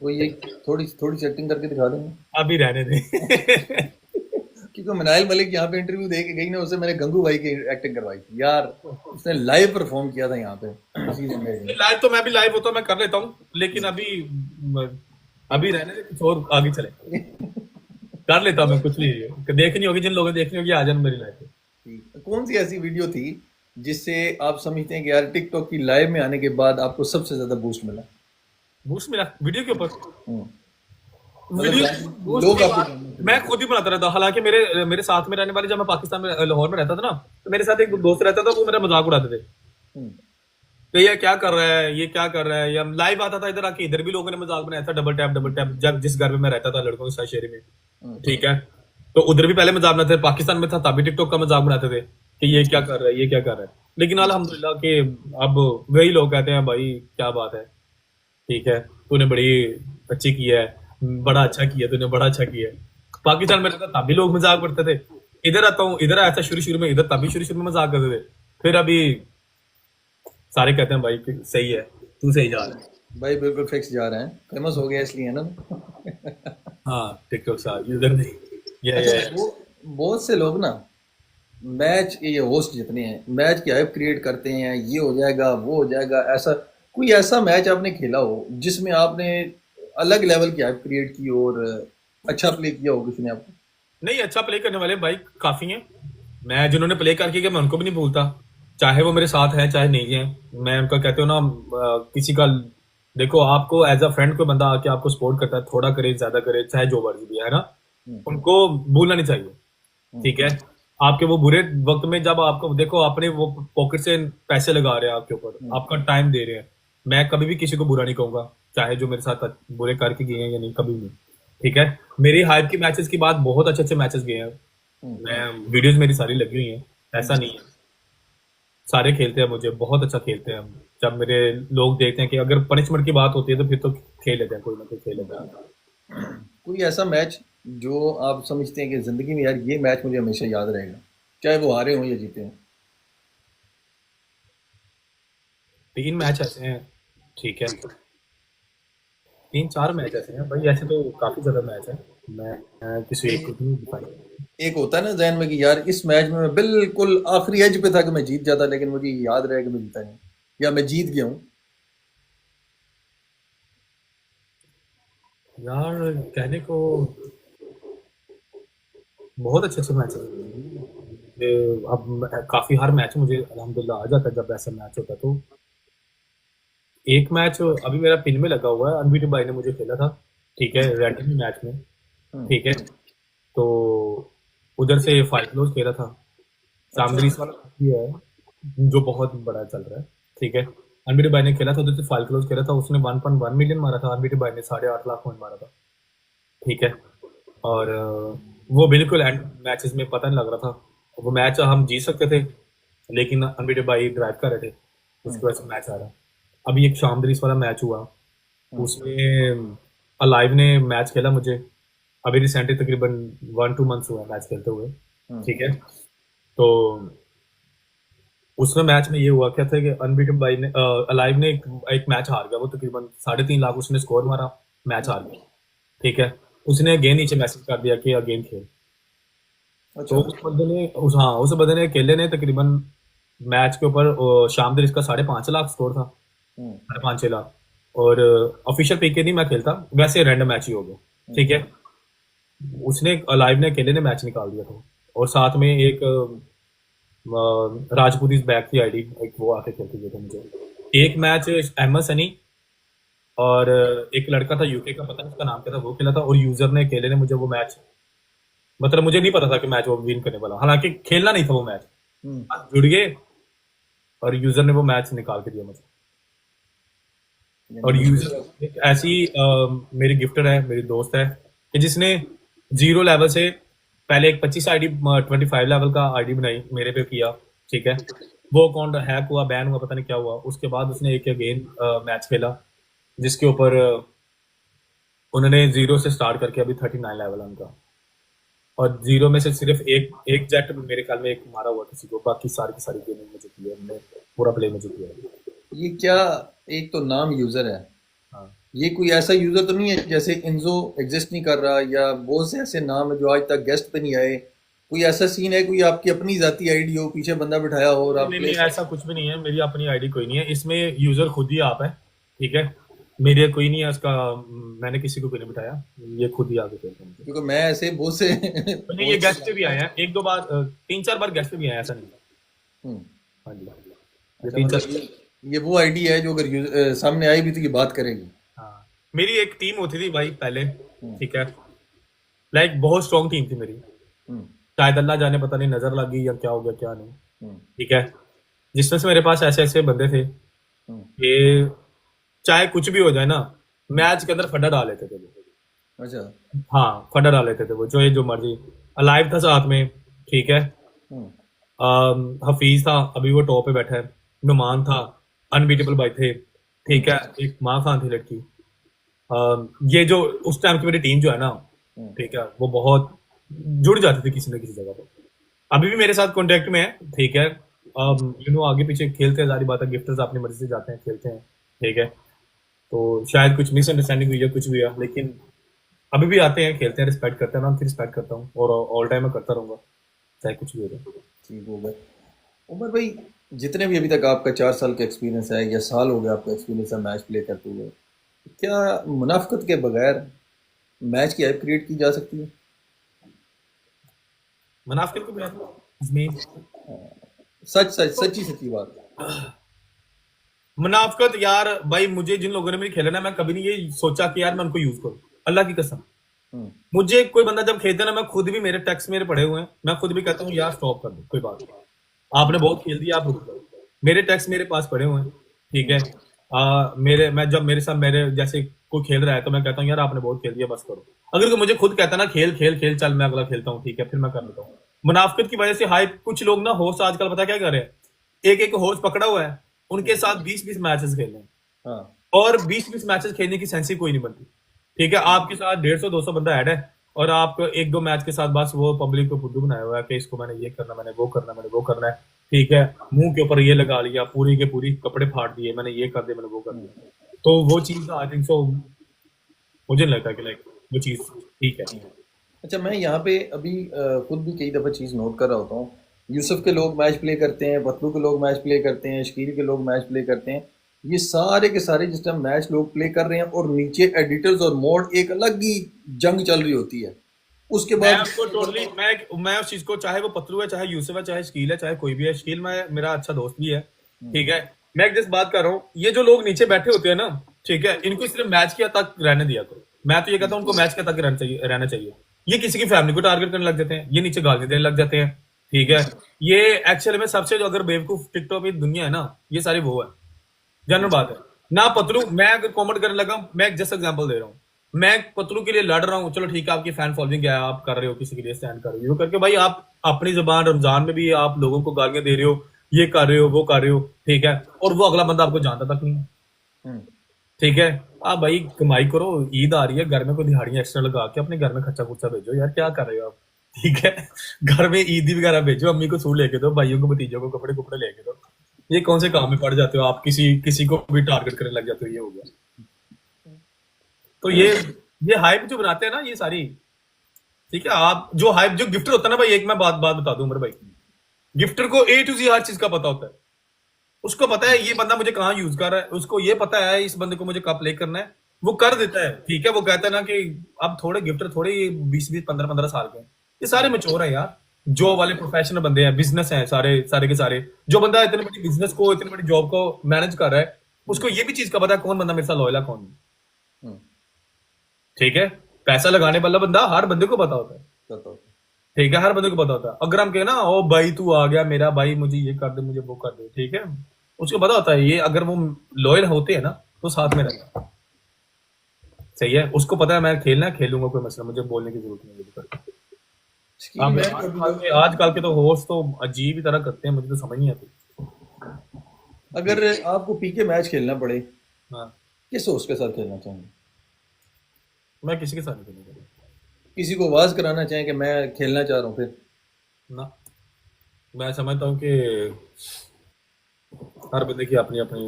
A: वो ये थोड़ी थोड़ी सेटिंग करके दिखा देंगे।
B: अभी रहने दें।
A: क्योंकि मनाइल मलिक यहाँ पे इंटरव्यू दे के गई ना, उससे मैंने गंगू भाई की एक्टिंग करवाई थी यार। उसने लाइव परफॉर्म किया था यहाँ पे इसी इमेज में।
B: लाइव तो मैं भी लाइव होता मैं कर लेता हूँ, लेकिन अभी रहने दे, कुछ और आगे चले। कर लेता हूँ मैं, कुछ नहीं देखनी होगी, जिन लोगों ने देखनी होगी आ जाना मेरी लाइफ में।
A: ठीक। कौन सी ऐसी वीडियो थी जिससे आप समझते हैं कि यार टिकटॉक की लाइव में आने के बाद आपको सबसे ज्यादा बूस्ट मिला?
B: बूस्ट मिला वीडियो के ऊपर।
A: हम्म।
B: वीडियो
A: मतलब
B: बूस्ट
A: लोग
B: की
A: आपको
B: बात
A: जानने के
B: मैं
A: लिए।
B: खुद ही बनाता रहता, हालांकि मेरे मेरे साथ में रहने वाले, जब मैं पाकिस्तान में लाहौर में रहता था ना, तो मेरे साथ एक दोस्त रहता था, वो मेरा मजाक उड़ाते थे
A: हम्म,
B: कि ये क्या कर रहा है, ये क्या कर रहा है। या लाइव आता था इधर आके, इधर भी लोगों ने मजाक बनाया था, डबल टैप, जब जिस घर में मैं रहता था लड़कों के साथ शहरी में,
A: हम्म,
B: ठीक है, तो उधर भी पहले मजाक बनाते थे, पाकिस्तान में था तभी टिकटॉक का मजाक बनाते थे कि ये क्या कर रहा है, ये क्या कर रहा है। लेकिन अल्हम्दुलिल्लाह कि अब वही लोग कहते हैं भाई क्या बात है, ठीक है, तूने बड़ी अच्छी किया है, बड़ा अच्छा किया तूने, बड़ा अच्छा किया है। पाकिस्तान में रहता तभी लोग मजाक करते थे, इधर आता हूँ, इधर आया था शुरू शुरू में, इधर तभी शुरू शुरू में मजाक करते थे, फिर अभी सारे कहते हैं भाई कि सही है, तू सही जा रहा है।
A: भाई बिल्कुल फिक्स जा रहे हैं, फेमस हो गया इसलिए है ना।
B: हाँ टिकटॉक से इधर नहीं,
A: अच्छा,
B: ये
A: वो बहुत से लोग ना मैच, ये होस्ट जितने हैं मैच की हाइप क्रिएट करते हैं, ये हो जाएगा वो हो जाएगा, ऐसा कोई ऐसा मैच आपने खेला हो जिसमें आपने अलग लेवल की हाइप क्रिएट की और अच्छा प्ले किया हो किसी ने आपको?
B: नहीं, अच्छा प्ले करने वाले भाई काफी हैं। मैं जिन्होंने प्ले करके गया मैं उनको भी नहीं भूलता, चाहे वो मेरे साथ है चाहे नहीं है। मैं उनका कहते हो ना, किसी का देखो, आपको एज अ फ्रेंड कोई बंदा आके आपको सपोर्ट करता है, थोड़ा करे ज्यादा करे चाहे जो मर्जी भी है ना,
A: हम्म,
B: उनको भूलना नहीं चाहिए।
A: हम्म,
B: ठीक है, आपके वो बुरे वक्त में जब आपको देखो, अपने वो पॉकेट से पैसे लगा रहे हैं आपके ऊपर,
A: हम्म,
B: आपका टाइम दे रहे हैं, मैं कभी भी किसी को बुरा नहीं कहूंगा, चाहे जो मेरे साथ बुरे करके गए हैं या नहीं, कभी नहीं। ठीक है, मेरी हाइप की मैचेस की बात, बहुत अच्छे अच्छे मैचेस गए हैं,
A: हम्म,
B: मैं वीडियोस मेरी सारी लगी हुई हैं, ऐसा नहीं है, सारे खेलते हैं मुझे, बहुत अच्छा खेलते हैं हम। जब मेरे लोग देखते हैं कि अगर पनिशमेंट की बात होती है तो फिर तो खेल लेते हैं, कोई ना कोई खेल लेते हैं।
A: कोई ऐसा मैच जो आप समझते हैं कि जिंदगी में यार ये मैच मुझे हमेशा याद रहेगा, चाहे वो हारे हों या जीते हों?
B: 3 मैच ऐसे हैं, ठीक है, 3-4 मैच ऐसे हैं भाई, ऐसे तो काफी ज्यादा मैच है, मैं किसी एक को नहीं दिखाई।
A: एक होता है ना जहन में कि यार इस मैच में मैं बिल्कुल आखिरी एज पे था कि मैं जीत जाता, लेकिन मुझे याद रहे कि मैं जीता नहीं, या मैं जीत गया हूँ।
B: यार कहने को बहुत अच्छे अच्छे मैच हैं। अब काफी हर मैच मुझे अल्हम्दुलिल्लाह आ जाता है, जब ऐसा मैच होता है तो। एक मैच अभी मेरा पिन में लगा हुआ है, अनबीटन भाई ने मुझे खेला था, ठीक है, रैंडम मैच में,
A: हम्म,
B: ठीक है, तो उधर से फाइव क्लोज खेला था,
A: अच्छा।
B: सामग्री वाला भी है जो बहुत बड़ा चल रहा है, ठीक है, अनबीटन भाई ने खेला था, उधर से फाइव क्लोज खेला था, उसने 1.1 मिलियन मारा था, अनबीटन भाई ने 8.5 लाख पॉइंट मारा था, ठीक है, और वो बिल्कुल एंड मैचेस में पता नहीं लग रहा था, वो मैच हम जीत सकते थे, लेकिन अनबीटन भाई ड्राइव कर रहे थे,
A: हम्म,
B: उसकी वजह से मैच आ रहा। अभी एक शामदरीस वाला मैच हुआ,
A: हम्म,
B: उसमें अलाइव ने मैच खेला मुझे, अभी रिसेंटली तकरीबन 1-2 मंथ्स हुआ मैच खेलते हुए,
A: हम्म,
B: ठीक है, तो उसमें मैच में ये हुआ क्या था कि अनबीटन भाई ने अलाइव ने एक मैच हार गया, वो तकरीबन 3.5 लाख उसने स्कोर मारा, मैच हार गया, ठीक है, उसने अगेन नीचे मैसेज कर दिया कि अगेन खेल, तो
A: अच्छा।
B: उस बंदे ने अकेले ने तकरीबन मैच के ऊपर शामदिर इसका 5.5 लाख स्कोर था,
A: हम्म,
B: 5.5 6 लाख, और ऑफिशियल पीके नहीं मैं खेलता, वैसे रैंडम मैच ही हो गया,
A: हम्म,
B: ठीक है, उसने लाइव ने अकेले ने मैच निकाल दिया था, और साथ में एक राजपूत इज बैक की आईडी, एक वो आके खेलते हुए थे मुझे। एक मैच अहमद सनी और एक लड़का था यूके का, पता नहीं उसका नाम क्या था, वो खेला था, और यूजर ने अकेले ने मुझे वो मैच, मतलब मुझे नहीं पता था कि मैच वो विन करने वाला, हालांकि खेलना नहीं था वो मैच,
A: हम्म।
B: जुड़ गए और यूजर ने वो मैच निकाल के दिया मुझे।
A: यानी
B: और
A: मुश्किल।
B: यूजर एक ऐसी मेरी गिफ्टर है, मेरी दोस्त है, कि जिसने 0 लेवल से पहले एक 25 आईडी 25 लेवल का आईडी बनाई, मेरे पे किया, ठीक है। वो अकाउंट हैक हुआ, बैन हुआ, पता नहीं क्या हुआ। उसके बाद उसने एक अगेन मैच खेला, जिसके ऊपर उन्होंने 0 से स्टार्ट करके अभी 39 लेवल है उनका, और 0 में से सिर्फ एक एक जेट मेरे ख्याल में एक मारा हुआ किसी को, बाकी सारी की सारी गेमिंग मुझे की है हमने, पूरा प्ले मुझे किया है।
A: ये क्या, एक तो नाम यूजर है,
B: हाँ।
A: ये कोई ऐसा यूजर तो नहीं है जैसे इनजो एग्जिस्ट नहीं कर रहा, या बहुत से ऐसे नाम है जो आज तक गेस्ट पे नहीं आए? कोई ऐसा सीन है, कोई आपकी अपनी जाती आईडी हो, पीछे बंदा बिठाया हो और
B: नहीं
A: आप
B: नहीं
A: प्ले
B: नहीं,
A: कर?
B: ऐसा कुछ भी नहीं है, मेरी अपनी आईडी कोई नहीं है, इसमें यूजर खुद ही आप है, ठीक है। मेरे कोई नहीं है उसका, मैंने किसी को कोई नहीं बिठाया, ये खुद ही आके खेलते हैं मुझे।
A: क्योंकि मैं ऐसे बहुत से
B: तो नहीं, ये
A: बहुत
B: गेस्ट पे भी
A: से।
B: आए हैं, एक दो बार 3-4 बार गेस्ट पे भी आए हैं, ऐसा नहीं है।
A: हम्म।
B: हाँ जी, ये
A: अच्छा,
B: तीन
A: मतलब
B: चार
A: ये वो आईडी है जो अगर सामने आई भी तो ये बात करेगी।
B: हाँ, मेरी एक टीम होती थी भाई पहले,
A: हम्म।
B: ठीक है, लाइक बहुत स्ट्रॉन्ग टीम थी मेरी।
A: हम्म।
B: शायद अल्लाह जाने, पता नहीं नजर लग गई या क्या हो गया क्या नहीं,
A: हम्म।
B: ठीक है। जिसमें से मेरे पास ऐसे ऐसे बंदे थे
A: हम्म।
B: कि चाहे कुछ भी हो जाए ना, मैच के अंदर फड्डा डाल लेते थे वो।
A: अच्छा।
B: हाँ, फड्डा डाल लेते थे वो, जो ये जो मर्जी। अलाइव था साथ में, ठीक है।
A: हम्म।
B: हफीज था, अभी वो टॉप पे बैठा है। नुमान था, अनबीटेबल भाई थे, ठीक
A: हम्म।
B: है। एक माँ खान थी लड़की। ये जो उस टाइम की मेरी टीम जो है ना,
A: हम्म।
B: ठीक है, वो बहुत जुड़ जाती थी किसी न किसी जगह पर। अभी भी मेरे साथ कांटेक्ट में है, ठीक है। आगे पीछे खेलते हैं, सारी बात है, गिफ्टर्स अपनी मर्जी से जाते हैं, खेलते हैं, ठीक है। तो शायद कुछ मिसअंडरस्टैंडिंग हुई है, कुछ भी है, लेकिन अभी भी आते हैं, खेलते हैं, रिस्पेक्ट करते हैं, मैं उनकी रिस्पेक्ट करता हूँ, और ऑल टाइम मैं करता रहूंगा, चाहे कुछ भी हो जाए।
A: ठीक हो गया। उमर भाई, जितने भी अभी तक आपका 4 साल का एक्सपीरियंस है या साल हो गया आपका एक्सपीरियंस है मैच प्ले करते हुए, क्या मुनाफ्कत के बगैर मैच की हाइप क्रिएट की जा सकती है?
B: मुनाफिक को भी इसमें
A: सच सच सच्ची सच्ची बात।
B: मुनाफकत यार भाई, मुझे जिन लोगों ने मेरी खेला ना, मैं कभी नहीं ये सोचा कि यार मैं उनको यूज करूं, अल्लाह की कसम।
A: हम्म।
B: मुझे कोई बंदा जब खेलता है ना, मैं खुद भी, मेरे टैक्स मेरे पड़े हुए हैं, मैं खुद भी कहता हूँ यार स्टॉप कर दो, कोई बात नहीं, आपने बहुत खेल दिया, आप रुक जाओ। मेरे टैक्स मेरे पास पड़े हुए हैं, ठीक है। मेरे मैं जब मेरे साथ मेरे जैसे कोई खेल रहा है, तो मैं कहता हूँ यार आपने बहुत खेल दिया, बस करो। अगर कोई मुझे खुद कहता ना खेल खेल खेल, चल मैं अगला खेलता हूँ, ठीक है, फिर मैं कर लेता हूँ। मुनाफिकत की वजह से हाइप, कुछ लोग ना होस्ट आजकल पता क्या कर रहे हैं, एक एक होस्ट पकड़ा हुआ है, उनके साथ 20-20 मैचेस खेल रहे हैं,
A: हाँ।
B: और 20-20 मैचेस खेलने की सेंस ही कोई नहीं बनती, ठीक है। आपके साथ 150-200 बंदा ऐड है, और आप एक दो मैच के साथ बस वो पब्लिक को फुद्दू बनाया हुआ है कि इसको मैंने ये करना, मैंने वो करना, मैंने वो करना है, ठीक है। मुंह के ऊपर ये लगा लिया, पूरी के पूरी कपड़े फाड़ दिए, मैंने ये कर दिया, मैंने वो कर दिया। तो वो चीज आई थिंक सो, मुझे नहीं लगता कि लाइक वो चीज ठीक है।
A: अच्छा, मैं यहाँ पे अभी खुद भी कई दफ़ा चीज़ नोट कर रहा होता हूँ। यूसुफ के लोग मैच प्ले करते हैं, पतलू के लोग मैच प्ले करते हैं, शकील के लोग मैच प्ले करते हैं। ये सारे के सारे जिस टाइम मैच लोग प्ले कर रहे हैं और नीचे एडिटर्स और मोड एक अलग ही जंग चल रही होती है, उसके
B: मैं
A: बाद
B: उसको टोटली, मैं उस चीज को, चाहे वो पतलू है, चाहे यूसुफ है, चाहे शकील है, चाहे कोई भी है, शकील में मेरा अच्छा दोस्त भी है, ठीक है। मैं एक जस्ट बात कर रहा हूँ, ये जो लोग नीचे बैठे होते हैं ना, ठीक है, इनको सिर्फ मैच के तक रहने दिया करो। मैं तो ये कहता हूँ उनको मैच के तक रहना चाहिए। ये किसी की फैमिली को टारगेट करने लग जाते हैं, ये नीचे गाली देने लग जाते हैं, ठीक है। ये एक्चुअली में सबसे जो अगर बेवकूफ टिकटॉक की दुनिया है ना, ये सारी वो है, जनरल बात है ना। पतलू, मैं अगर कमेंट करने लगा, मैं एक जस्ट एग्जांपल दे रहा हूँ, मैं पतलू के लिए लड़ रहा हूँ, चलो ठीक है, आपकी फैन फॉलोइंग है, आप कर रहे हो, किसी के लिए स्टैंड कर रहे हो, करके भाई आप अपनी जुबान रमजान में भी आप लोगों को गालियां दे रहे हो, ये कर रहे हो, वो कर रहे हो, ठीक है, और वो अगला बंदा आपको जानता तक नहीं है,
A: हम्म।
B: ठीक है। आप भाई कमाई करो, ईद आ रही है, घर में कोई दिहाड़ियां एक्स्ट्रा लगा के अपने घर में खर्चा खुर्चा भेजो यार, क्या कर रहे हो आप, ठीक है। घर में ईदी वगैरह भेजो, अम्मी को सूट लेके दो, भाइयों को भतीजों को कपड़े कपड़े लेके दो। ये कौन से काम में पड़ जाते हो आप, किसी किसी को भी टारगेट करने लग जाते हो, ये हो गया। तो ये हाइप जो बनाते हैं ना ये सारी, ठीक है। आप जो हाइप, जो गिफ्टर होता है ना भाई, एक मैं बात बात बता दूं उमर भाई, गिफ्टर को ए टू जी हर चीज का पता होता है। उसको पता है ये बंदा मुझे कहाँ यूज कर रहा है, उसको ये पता है इस बंदे को मुझे कब प्ले करना है, वो कर देता है, ठीक है। वो कहता है ना कि अब थोड़े गिफ्टर थोड़े 20-20 15-15 साल के हैं, ये सारे मैच्योर है यार, जो वाले प्रोफेशनल बंदे हैं, बिजनेस हैं सारे सारे के सारे, जो बंदा इतनी बड़ी बिजनेस को, इतनी बड़ी जॉब को मैनेज कर रहा है,
A: हम्म,
B: उसको ये भी चीज का पता है कौन बंदा मेरे साथ लॉयल है, कौन नहीं।
A: हम्म,
B: ठीक है, पैसा लगाने वाला बंदा हर बंदे को पता होता है।
A: बताओ।
B: ठीक है, हर बंदे को पता होता है। अगर हम कहें ना, ओ भाई तू आ गया मेरा भाई, मुझे ये कर दे, मुझे वो कर दे, ठीक है, उसको पता होता है ये, अगर वो लॉयल होते हैं ना तो साथ में रहना। सही है, उसको पता है मैं खेलना है, खेलूंगा, कोई मसला, मुझे बोलने की जरूरत नहीं है।
A: शकील,
B: अब
A: मैं कभी
B: आजकल के तो होस्ट तो अजीब ही तरह करते हैं, मुझे तो समझ नहीं आती।
A: अगर आपको पीके मैच खेलना पड़े,
B: हाँ,
A: किस होस्ट के साथ खेलना चाहेंगे?
B: मैं किसी के साथ नहीं खेलूंगा
A: किसी को आवाज कराना चाहें कि मैं खेलना चाह रहा हूँ फिर?
B: ना। मैं समझता हूँ कि हर बंदे की अपनी अपनी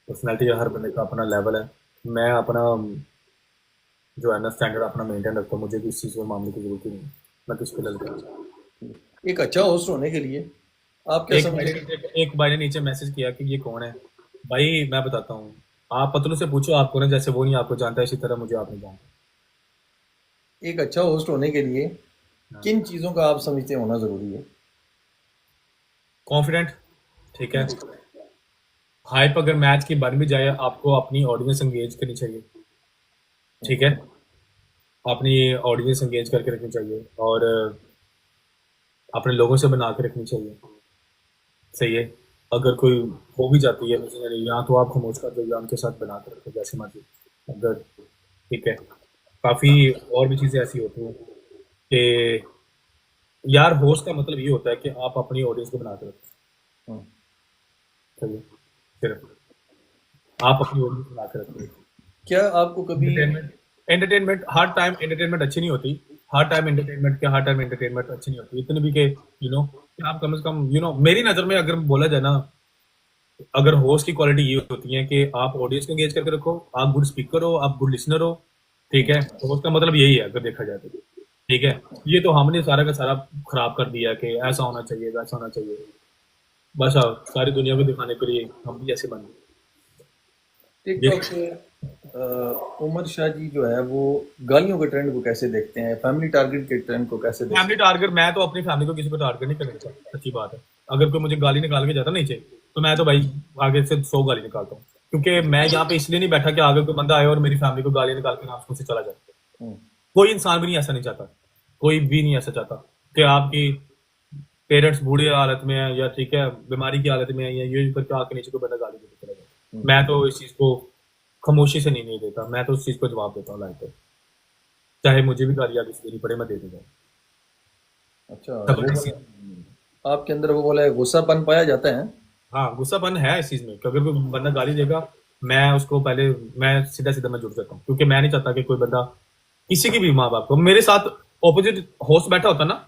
B: पर्सनैलिटी है, हर बंदे का अपना लेवल है। मैं अपना जो है ना स्टैंडर्ड अपना मेंटेन रखता हूँ, मुझे किसी चीज़ को मामले की जरूरत ही नहीं है। मैं किसी को ललकार,
A: एक अच्छा होस्ट होने के लिए आप क्या समझते हैं?
B: एक भाई ने नीचे मैसेज किया कि ये कौन है। भाई मैं बताता हूँ, आप पतलू से पूछो आप कौन है, जैसे वो नहीं आपको जानता है, इसी तरह मुझे आप नहीं जानते।
A: एक अच्छा होस्ट होने के लिए
B: हाँ,
A: किन चीज़ों का आप समझते हैं होना ज़रूरी है?
B: कॉन्फिडेंट, ठीक है, हाइप अगर मैच की बन भी जाए, आपको अपनी ऑडियंस एंगेज करनी चाहिए। ठीक है, अपनी ऑडियंस एंगेज करके रखनी चाहिए, और अपने लोगों से बना के रखनी चाहिए। सही है, अगर कोई हो भी जाती है मिशनरी, या तो आप खामोश कर दो या उनके साथ बना कर रखो जैसे मर्जी। अगर, ठीक है, काफ़ी और भी चीज़ें ऐसी होती हैं कि यार होस्ट का मतलब ये होता है कि आप अपनी ऑडियंस को बना कर रखो।
A: हम्म,
B: सही है, सिर्फ आप अपनी ऑडियंस बना कर रखो।
A: क्या आपको कभी
B: एंटरटेनमेंट, एंटरटेनमेंट हर टाइम एंटरटेनमेंट अच्छी नहीं होती। हर टाइम एंटरटेनमेंट अच्छी नहीं होती, इतनी भी के कि आप कम से कम मेरी नज़र में अगर बोला जाए ना, अगर होस्ट की क्वालिटी ये होती है कि आप ऑडियंस को एंगेज करके रखो, आप गुड स्पीकर हो, आप गुड लिसनर हो। ठीक है, तो होस्ट का मतलब यही है अगर देखा जाए तो। ठीक है, ये तो हमने सारा का सारा खराब कर दिया कि ऐसा होना चाहिए, वैसा होना चाहिए, बस सारी दुनिया को दिखाने के लिए हम भी ऐसे बन गए।
A: टिकटॉक पे उमर शाह जी जो है वो गालियों के ट्रेंड को कैसे देखते हैं, फैमिली टारगेट के ट्रेंड को कैसे देखते
B: फैमिली टारगेट, मैं तो अपनी फैमिली को किसी को टारगेट नहीं करना चाहता, सच्ची बात है। अगर कोई मुझे गाली निकाल के जाता नीचे, तो मैं तो भाई आगे से 100 गाली निकालता हूँ, क्योंकि मैं यहाँ पे इसलिए नहीं बैठा कि आगे कोई बंदा आए और मेरी फैमिली को गाली निकाल के नाम से चला जाए।
A: हैं?
B: कोई इंसान भी नहीं ऐसा नहीं चाहता, कोई भी नहीं ऐसा चाहता कि आपकी पेरेंट्स बूढ़े हालत में है, या ठीक है बीमारी की हालत में है, या ये करके आके नीचे को बंदा गाली देके चला जाए। मैं तो इस चीज को खामोशी से नहीं देता, मैं तो उस चीज को जवाब देता हूँ लाइफ पे, चाहे मुझे भी गाली आगे से देनी पड़े, मैं दे दूंगा।
A: अच्छा,
B: खबर
A: वो
B: इसी,
A: वाला आपके अंदर वो वाला गुस्सापन पाया जाता है?
B: हाँ गुस्सापन है इस चीज में कि अगर कोई बंदा गाली देगा, मैं उसको पहले, मैं सीधा सीधा मैं जुड़ जाता हूँ, क्योंकि मैं नहीं चाहता कि कोई बंदा किसी की भी माँ बाप को, मेरे साथ ऑपोजिट होस्ट बैठा होता ना,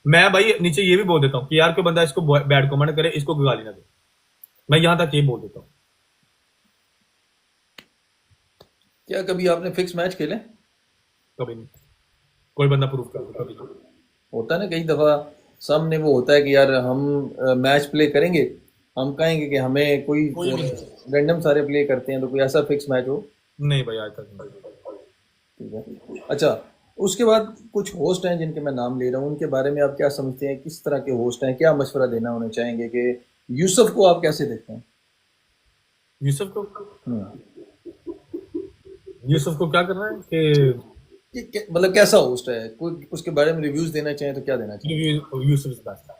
B: मैं भाई नीचे ये भी बोल देता हूँ कि यार कोई बंदा इसको बैड कमेंट करे, इसको कोई गाली ना दे। मैं यहाँ तक ये बोल देता हूँ।
A: क्या कभी आपने फिक्स मैच खेले?
B: कभी नहीं, कोई बंदा प्रूफ कर दो, कभी नहीं।
A: होता है ना कई दफ़ा, सामने वो होता है कि यार हम मैच प्ले करेंगे, हम कहेंगे कि हमें कोई
B: कोई भी
A: रैंडम सारे प्ले करते हैं, तो कोई ऐसा फिक्स मैच हो?
B: नहीं भाई, आज तक नहीं।
A: ठीक है। अच्छा, उसके बाद कुछ होस्ट हैं जिनके मैं नाम ले रहा हूँ, उनके बारे में आप क्या समझते हैं, किस तरह के होस्ट हैं, क्या मशवरा देना उन्हें चाहेंगे? कि यूसुफ को आप कैसे देखते हैं?
B: यूसुफ को,
A: हम्म,
B: यूसुफ को क्या करना है कि
A: मतलब कैसा होस्ट है, कोई उसके बारे में रिव्यूज देना चाहें तो क्या देना चाहेंगे?
B: Yusuf is best.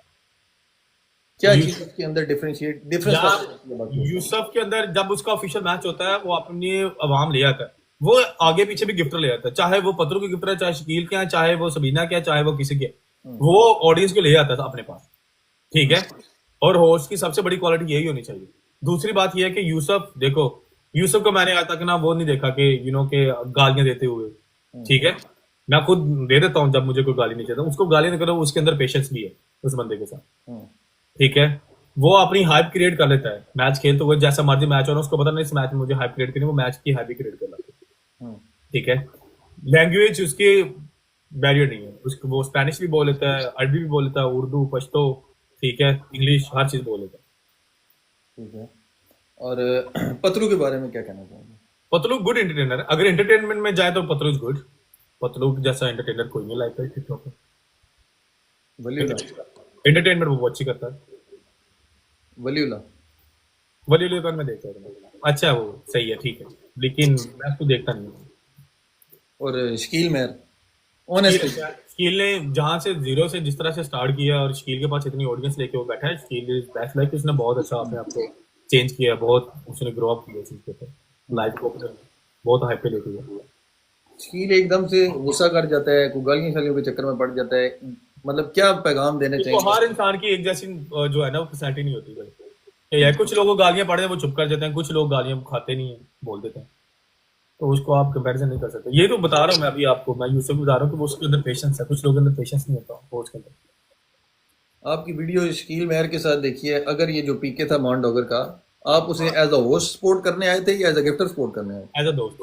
A: क्या चीज़ उसके अंदर डिफरेंस
B: या
A: कैसे करती है बाकी होस्टों से?
B: यूसुफ के अंदर जब उसका ऑफिशियल मैच होता है, वो अपनी आवाम ले आता है, वो आगे पीछे भी गिफ्टर ले आता है, चाहे वो पतरू के गिफ्टर है, चाहे शकील के हैं, चाहे वो सबीना के हैं, चाहे वो किसी के हैं। वो ऑडियंस को ले आता है अपने पास। ठीक है, और होस्ट की सबसे बड़ी क्वालिटी यही होनी चाहिए। दूसरी बात यह है कि यूसुफ देखो, यूसुफ को मैंने आज तक ना वो नहीं देखा कि के गालियां देते हुए। ठीक है, मैं खुद दे देता हूँ जब मुझे कोई गाली नहीं चाहता, उसको गाली नहीं करो, उसके अंदर पेशेंस भी है उस बंदे के साथ।
A: हम्म,
B: ठीक है, वो अपनी हाइप क्रिएट कर लेता है, मैच खेलते हुए जैसा मर्जी मैच हो ना, उसको पता नहीं इस मैच में मुझे हाइप क्रिएट करनी, वो मैच की हाइप ही क्रिएट कर लेता है।
A: हम्म,
B: ठीक है, लैंग्वेज उसकी बैरियर नहीं है, उसको वो स्पेनिश भी बोल लेता है, अरबी भी बोल लेता है, उर्दू, पश्तो, ठीक है, इंग्लिश, हर चीज बोल लेता है।
A: ठीक है। और पतलू के बारे में क्या कहना चाहेंगे?
B: पतलू गुड एंटरटेनर है, अगर एंटरटेनमेंट में जाए तो पतलू इज गुड। पतलू जैसा एंटरटेनर कोई नहीं लाइफ है टिकटॉक पे।
A: वलीउल्लाह।
B: एंटरटेनमेंट वो अच्छी करता है।
A: वलीउल्लाह।
B: वली पर मैं देखता हूँ। अच्छा है वो, सही है, ठीक है, लेकिन मैं उसको देखता नहीं हूँ।
A: और शकील मेहर,
B: शकील
A: ऑनेस्टली।
B: अच्छा है। शकील ने जहाँ से जीरो से जिस तरह से स्टार्ट किया और शकील के पास इतनी ऑडियंस लेके वो बैठा है, शकील इज बेस्ट। लाइक उसने बहुत अच्छा अपने आप को चेंज किया, बहुत उसने ग्रो अप किया चीज के ऊपर, लाइफ को अपने बहुत हाई पे लेके गया।
A: शकील एकदम से गुस्सा कर जाता है, कोई गालियों शालियों के चक्कर में पड़ जाता है। मतलब क्या पैगाम देने
B: देखो
A: चाहेंगे?
B: हर इंसान की एक जैसी जो है ना वो पर्सनैलिटी नहीं होती भाई। ये है, कुछ लोगों को गालियां पड़े वो चुप कर जाते हैं, कुछ लोग गालियां खाते नहीं है, बोल देते हैं। तो उसको आप कंपैरिजन नहीं कर सकते। ये तो बता रहा हूँ मैं अभी आपको, मैं यूसुफ को बता रहा हूँ कि वो उसके अंदर पेशेंस है, कुछ लोगों के अंदर पेशेंस नहीं होता कोच के अंदर।
A: आपकी वीडियो शकील मेहर के साथ देखिए, अगर ये जो पीके था मॉन डॉगर का, आप उसे एज अ होस्ट सपोर्ट करने आए थे या एज अ गिफ्टर सपोर्ट करने आए थे?
B: एज अ दोस्त,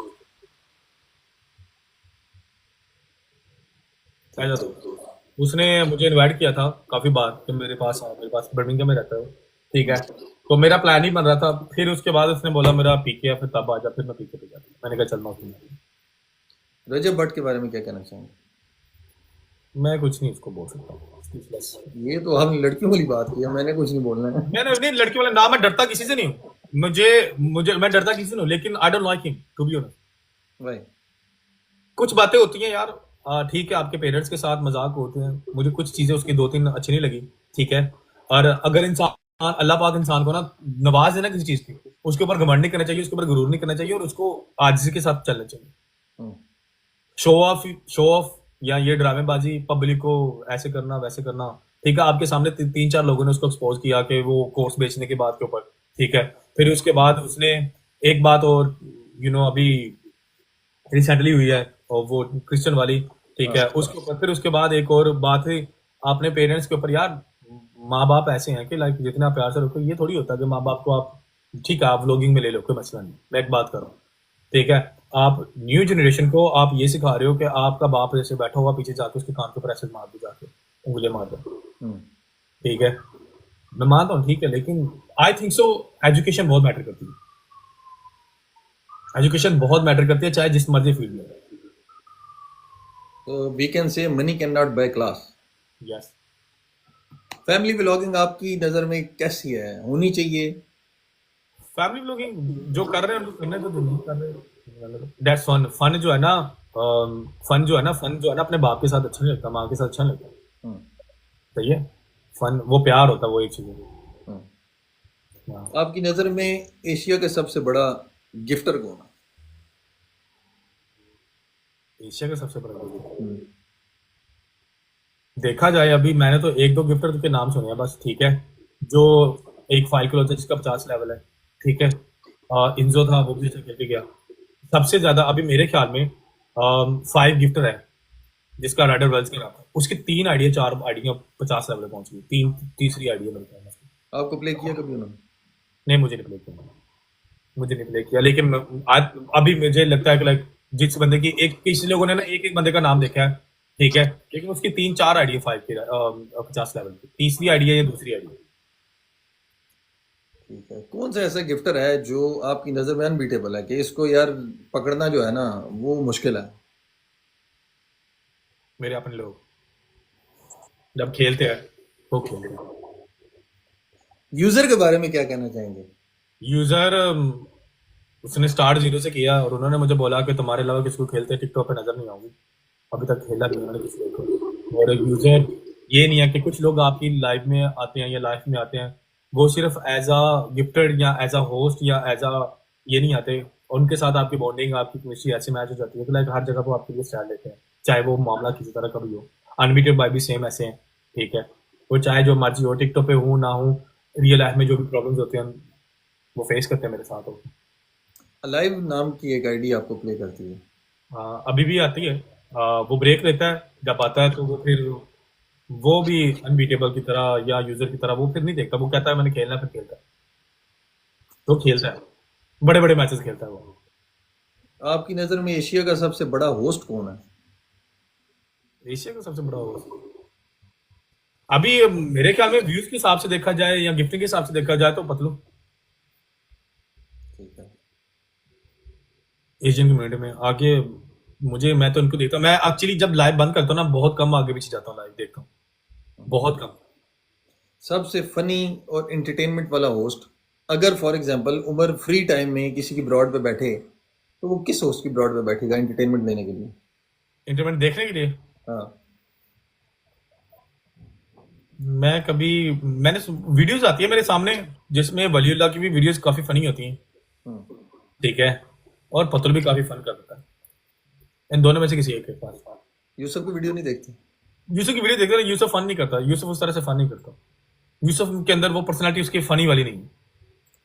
B: एज
A: ठीक
B: अ
A: है।
B: दोस्त उसने मुझे इनवाइट किया था काफी बार कि मेरे पास आओ, मेरे पास बर्मिंघम में रहता है वो, ठीक है। तो मेरा प्लान ही बन रहा था, फिर उसके बाद उसने बोला मेरा पीके है, फिर तब आ जा, फिर मैं पीके पे गया। मैंने कहा चलना उसमें।
A: रजब भट्ट के बारे में क्या कहना चाहेंगे?
B: मैं कुछ नहीं उसको बोल सकता हूँ, speechless।
A: ये तो आपने लड़कियों वाली बात की है, मैंने कुछ नहीं बोलना है।
B: मैंने नहीं, लड़की वाला ना, मैं डरता किसी से नहीं हूँ। मुझे मुझे मैं डरता किसी से नहीं हूँ, लेकिन I don't like him to be honest.
A: भाई।
B: कुछ बातें होती हैं यार, ठीक है, आपके पेरेंट्स के साथ मजाक होते हैं, मुझे कुछ चीजें उसकी दो तीन अच्छी नहीं लगी, ठीक है। और अगर इंसान, अल्लाह पाक इंसान को ना नवाज देना किसी चीज की, उसके ऊपर घमंड नहीं करना चाहिए, उसके ऊपर गुरूर नहीं करना चाहिए, और उसको आजिज़ी के साथ चलना चाहिए।
A: हम्म।
B: शो ऑफ या ये ड्रामेबाजी, पब्लिक को ऐसे करना वैसे करना, ठीक है। आपके सामने तीन चार लोगों ने उसको एक्सपोज किया कि वो कोर्स बेचने की बात के ऊपर, ठीक है। फिर उसके बाद उसने एक बात और, अभी रिसेंटली हुई है, और वो क्रिश्चियन वाली, ठीक
A: हाँ।
B: है, उसके ऊपर। फिर उसके बाद एक और बात हुई अपने पेरेंट्स के ऊपर। यार माँ बाप ऐसे हैं कि लाइक जितना प्यार से रखो, ये थोड़ी होता कि माँ बाप को आप, ठीक है, आप व्लॉगिंग में ले लो, कोई मसला नहीं, मैं एक बात कर रहा हूँ, ठीक है। आप न्यू जनरेशन को आप ये सिखा रहे हो कि आपका बाप जैसे बैठा हुआ पीछे जाके उसके कान के ऊपर ऐसे मार दो, जाके उंगलियां मार दो,
A: हम्म।
B: ठीक है। मैं मानता हूँ, ठीक है, लेकिन आई थिंक सो एजुकेशन बहुत मैटर करती है। एजुकेशन बहुत मैटर करती है, चाहे जिस मर्जी फील्ड में।
A: तो we can say money can not buy class.
B: Yes.
A: Family vlogging आपकी नज़र में कैसी है, होनी चाहिए?
B: फैमिली व्लॉगिंग जो कर रहे हैं उनको करने तो, नहीं कर रहे दैट्स फन। फन जो है ना, फन जो है ना अपने बाप के साथ अच्छा नहीं लगता, माँ के साथ अच्छा नहीं लगता,
A: हम्म।
B: सही है। फन वो प्यार होता है, वो एक चीज है।
A: हम्म।
B: हाँ।
A: आपकी नज़र में एशिया का सबसे बड़ा गिफ्टर कौन है?
B: एशिया का सबसे बड़ा गिफ्ट
A: हम्म।
B: देखा जाए, अभी मैंने तो एक दो गिफ्टर के नाम सुने हैं बस, ठीक है। जो एक फाइल क्लोज है जिसका 50 लेवल है, ठीक है। इंजो था, वो भी अच्छा खेल के गया। सबसे ज्यादा अभी मेरे ख्याल में 5 गिफ्टर है, जिसका राइडर वेल्स के नाम है, उसकी 3 आइडिया 4 आइडिया 50 लेवल पे पहुंच गई, तीसरी आइडिया मेरे ख्याल में।
A: आपको प्ले किया कभी उन्होंने?
B: नहीं, मुझे नहीं प्ले किया, मुझे नहीं प्ले किया, लेकिन आज अभी मुझे लगता है कि लाइक जिस बंदे की, एक किसी लोगों ने ना एक एक बंदे का नाम देखा है, ठीक है, लेकिन उसकी 3 4 आइडिया 5 की 50 लेवल की, तीसरी आइडिया या दूसरी आइडिया।
A: ठीक है। कौन सा ऐसा गिफ्टर है जो आपकी नज़र में अनबीटेबल है कि इसको यार पकड़ना जो है ना वो मुश्किल है?
B: मेरे अपने लोग जब खेलते हैं वो खेलते हैं।
A: यूज़र के बारे में क्या कहना चाहेंगे?
B: यूजर, उसने स्टार्ट जीरो से किया और उन्होंने मुझे बोला कि तुम्हारे अलावा किसी को खेलते टिकटॉक पे नजर नहीं आऊंगी। अभी तक खेला नहीं उन्होंने किसी को। और यूजर ये नहीं है कि कुछ लोग आपकी लाइफ में आते हैं या लाइफ में आते हैं, वो सिर्फ एज अ गिफ्टेड या एज अ होस्ट या एज अ ये नहीं आते, उनके साथ आपकी बॉन्डिंग, आपकी केमिस्ट्री ऐसे मैच हो जाती है कि लाइक हर जगह वो आपके लिए स्टैंड लेते हैं, चाहे वो मामला किसी तरह का भी हो। अनबीटेड बाय भी सेम ऐसे हैं, ठीक है। वो चाहे जो मर्जी हो, टिकटॉक पे हूँ ना हूँ, रियल लाइफ में जो भी प्रॉब्लम्स होते हैं वो फेस करते हैं मेरे साथ हो।
A: अलाइव नाम की एक आईडी आपको प्ले करती है।
B: अभी भी आती है। वो ब्रेक लेता है, जब आता है तो वो फिर वो भी अनबीटेबल की तरह या यूजर की तरह वो फिर नहीं देखता, वो कहता है मैंने खेलना है, फिर खेलता है, तो खेलता है, बड़े बड़े मैचेस खेलता है वो।
A: आपकी नज़र में एशिया का सबसे बड़ा होस्ट कौन है?
B: एशिया का सबसे बड़ा वो, अभी मेरे ख्याल में व्यूज के हिसाब से देखा जाए या गिफ्टिंग के हिसाब से देखा जाए तो पतलू,
A: ठीक है।
B: एशियन कम्युनिटी में आगे। मैं तो इनको देखता हूँ, मैं एक्चुअली जब लाइव बंद करता हूँ ना बहुत कम आगे पीछे जाता हूँ, लाइव देखता हूँ। बहुत कम।
A: सबसे फनी और एंटरटेनमेंट वाला होस्ट, अगर for example Umar free time में किसी की ब्रॉड पे बैठे, तो वो किस होस्ट की ब्रॉड पे बैठेगा एंटरटेनमेंट देने के लिए?
B: इंटरनेट देखने के लिए
A: हाँ।
B: मैं कभी मैंने वीडियोस आती है मेरे सामने जिसमें वलीउल्लाह की भी वीडियोस काफी फनी होती हैं,
A: हम्म।
B: ठीक है, और पतुल भी काफी फन करता है। इन दोनों में से किसी एक के पास।
A: यूसुफ की वीडियो नहीं देखते?
B: यूसुफ की वीडियो देखते हैं, यूसुफ फन नहीं करता, यूसुफ उस तरह से फन नहीं करता। यूसुफ के अंदर वो पर्सनालिटी उसकी फनी वाली नहीं है।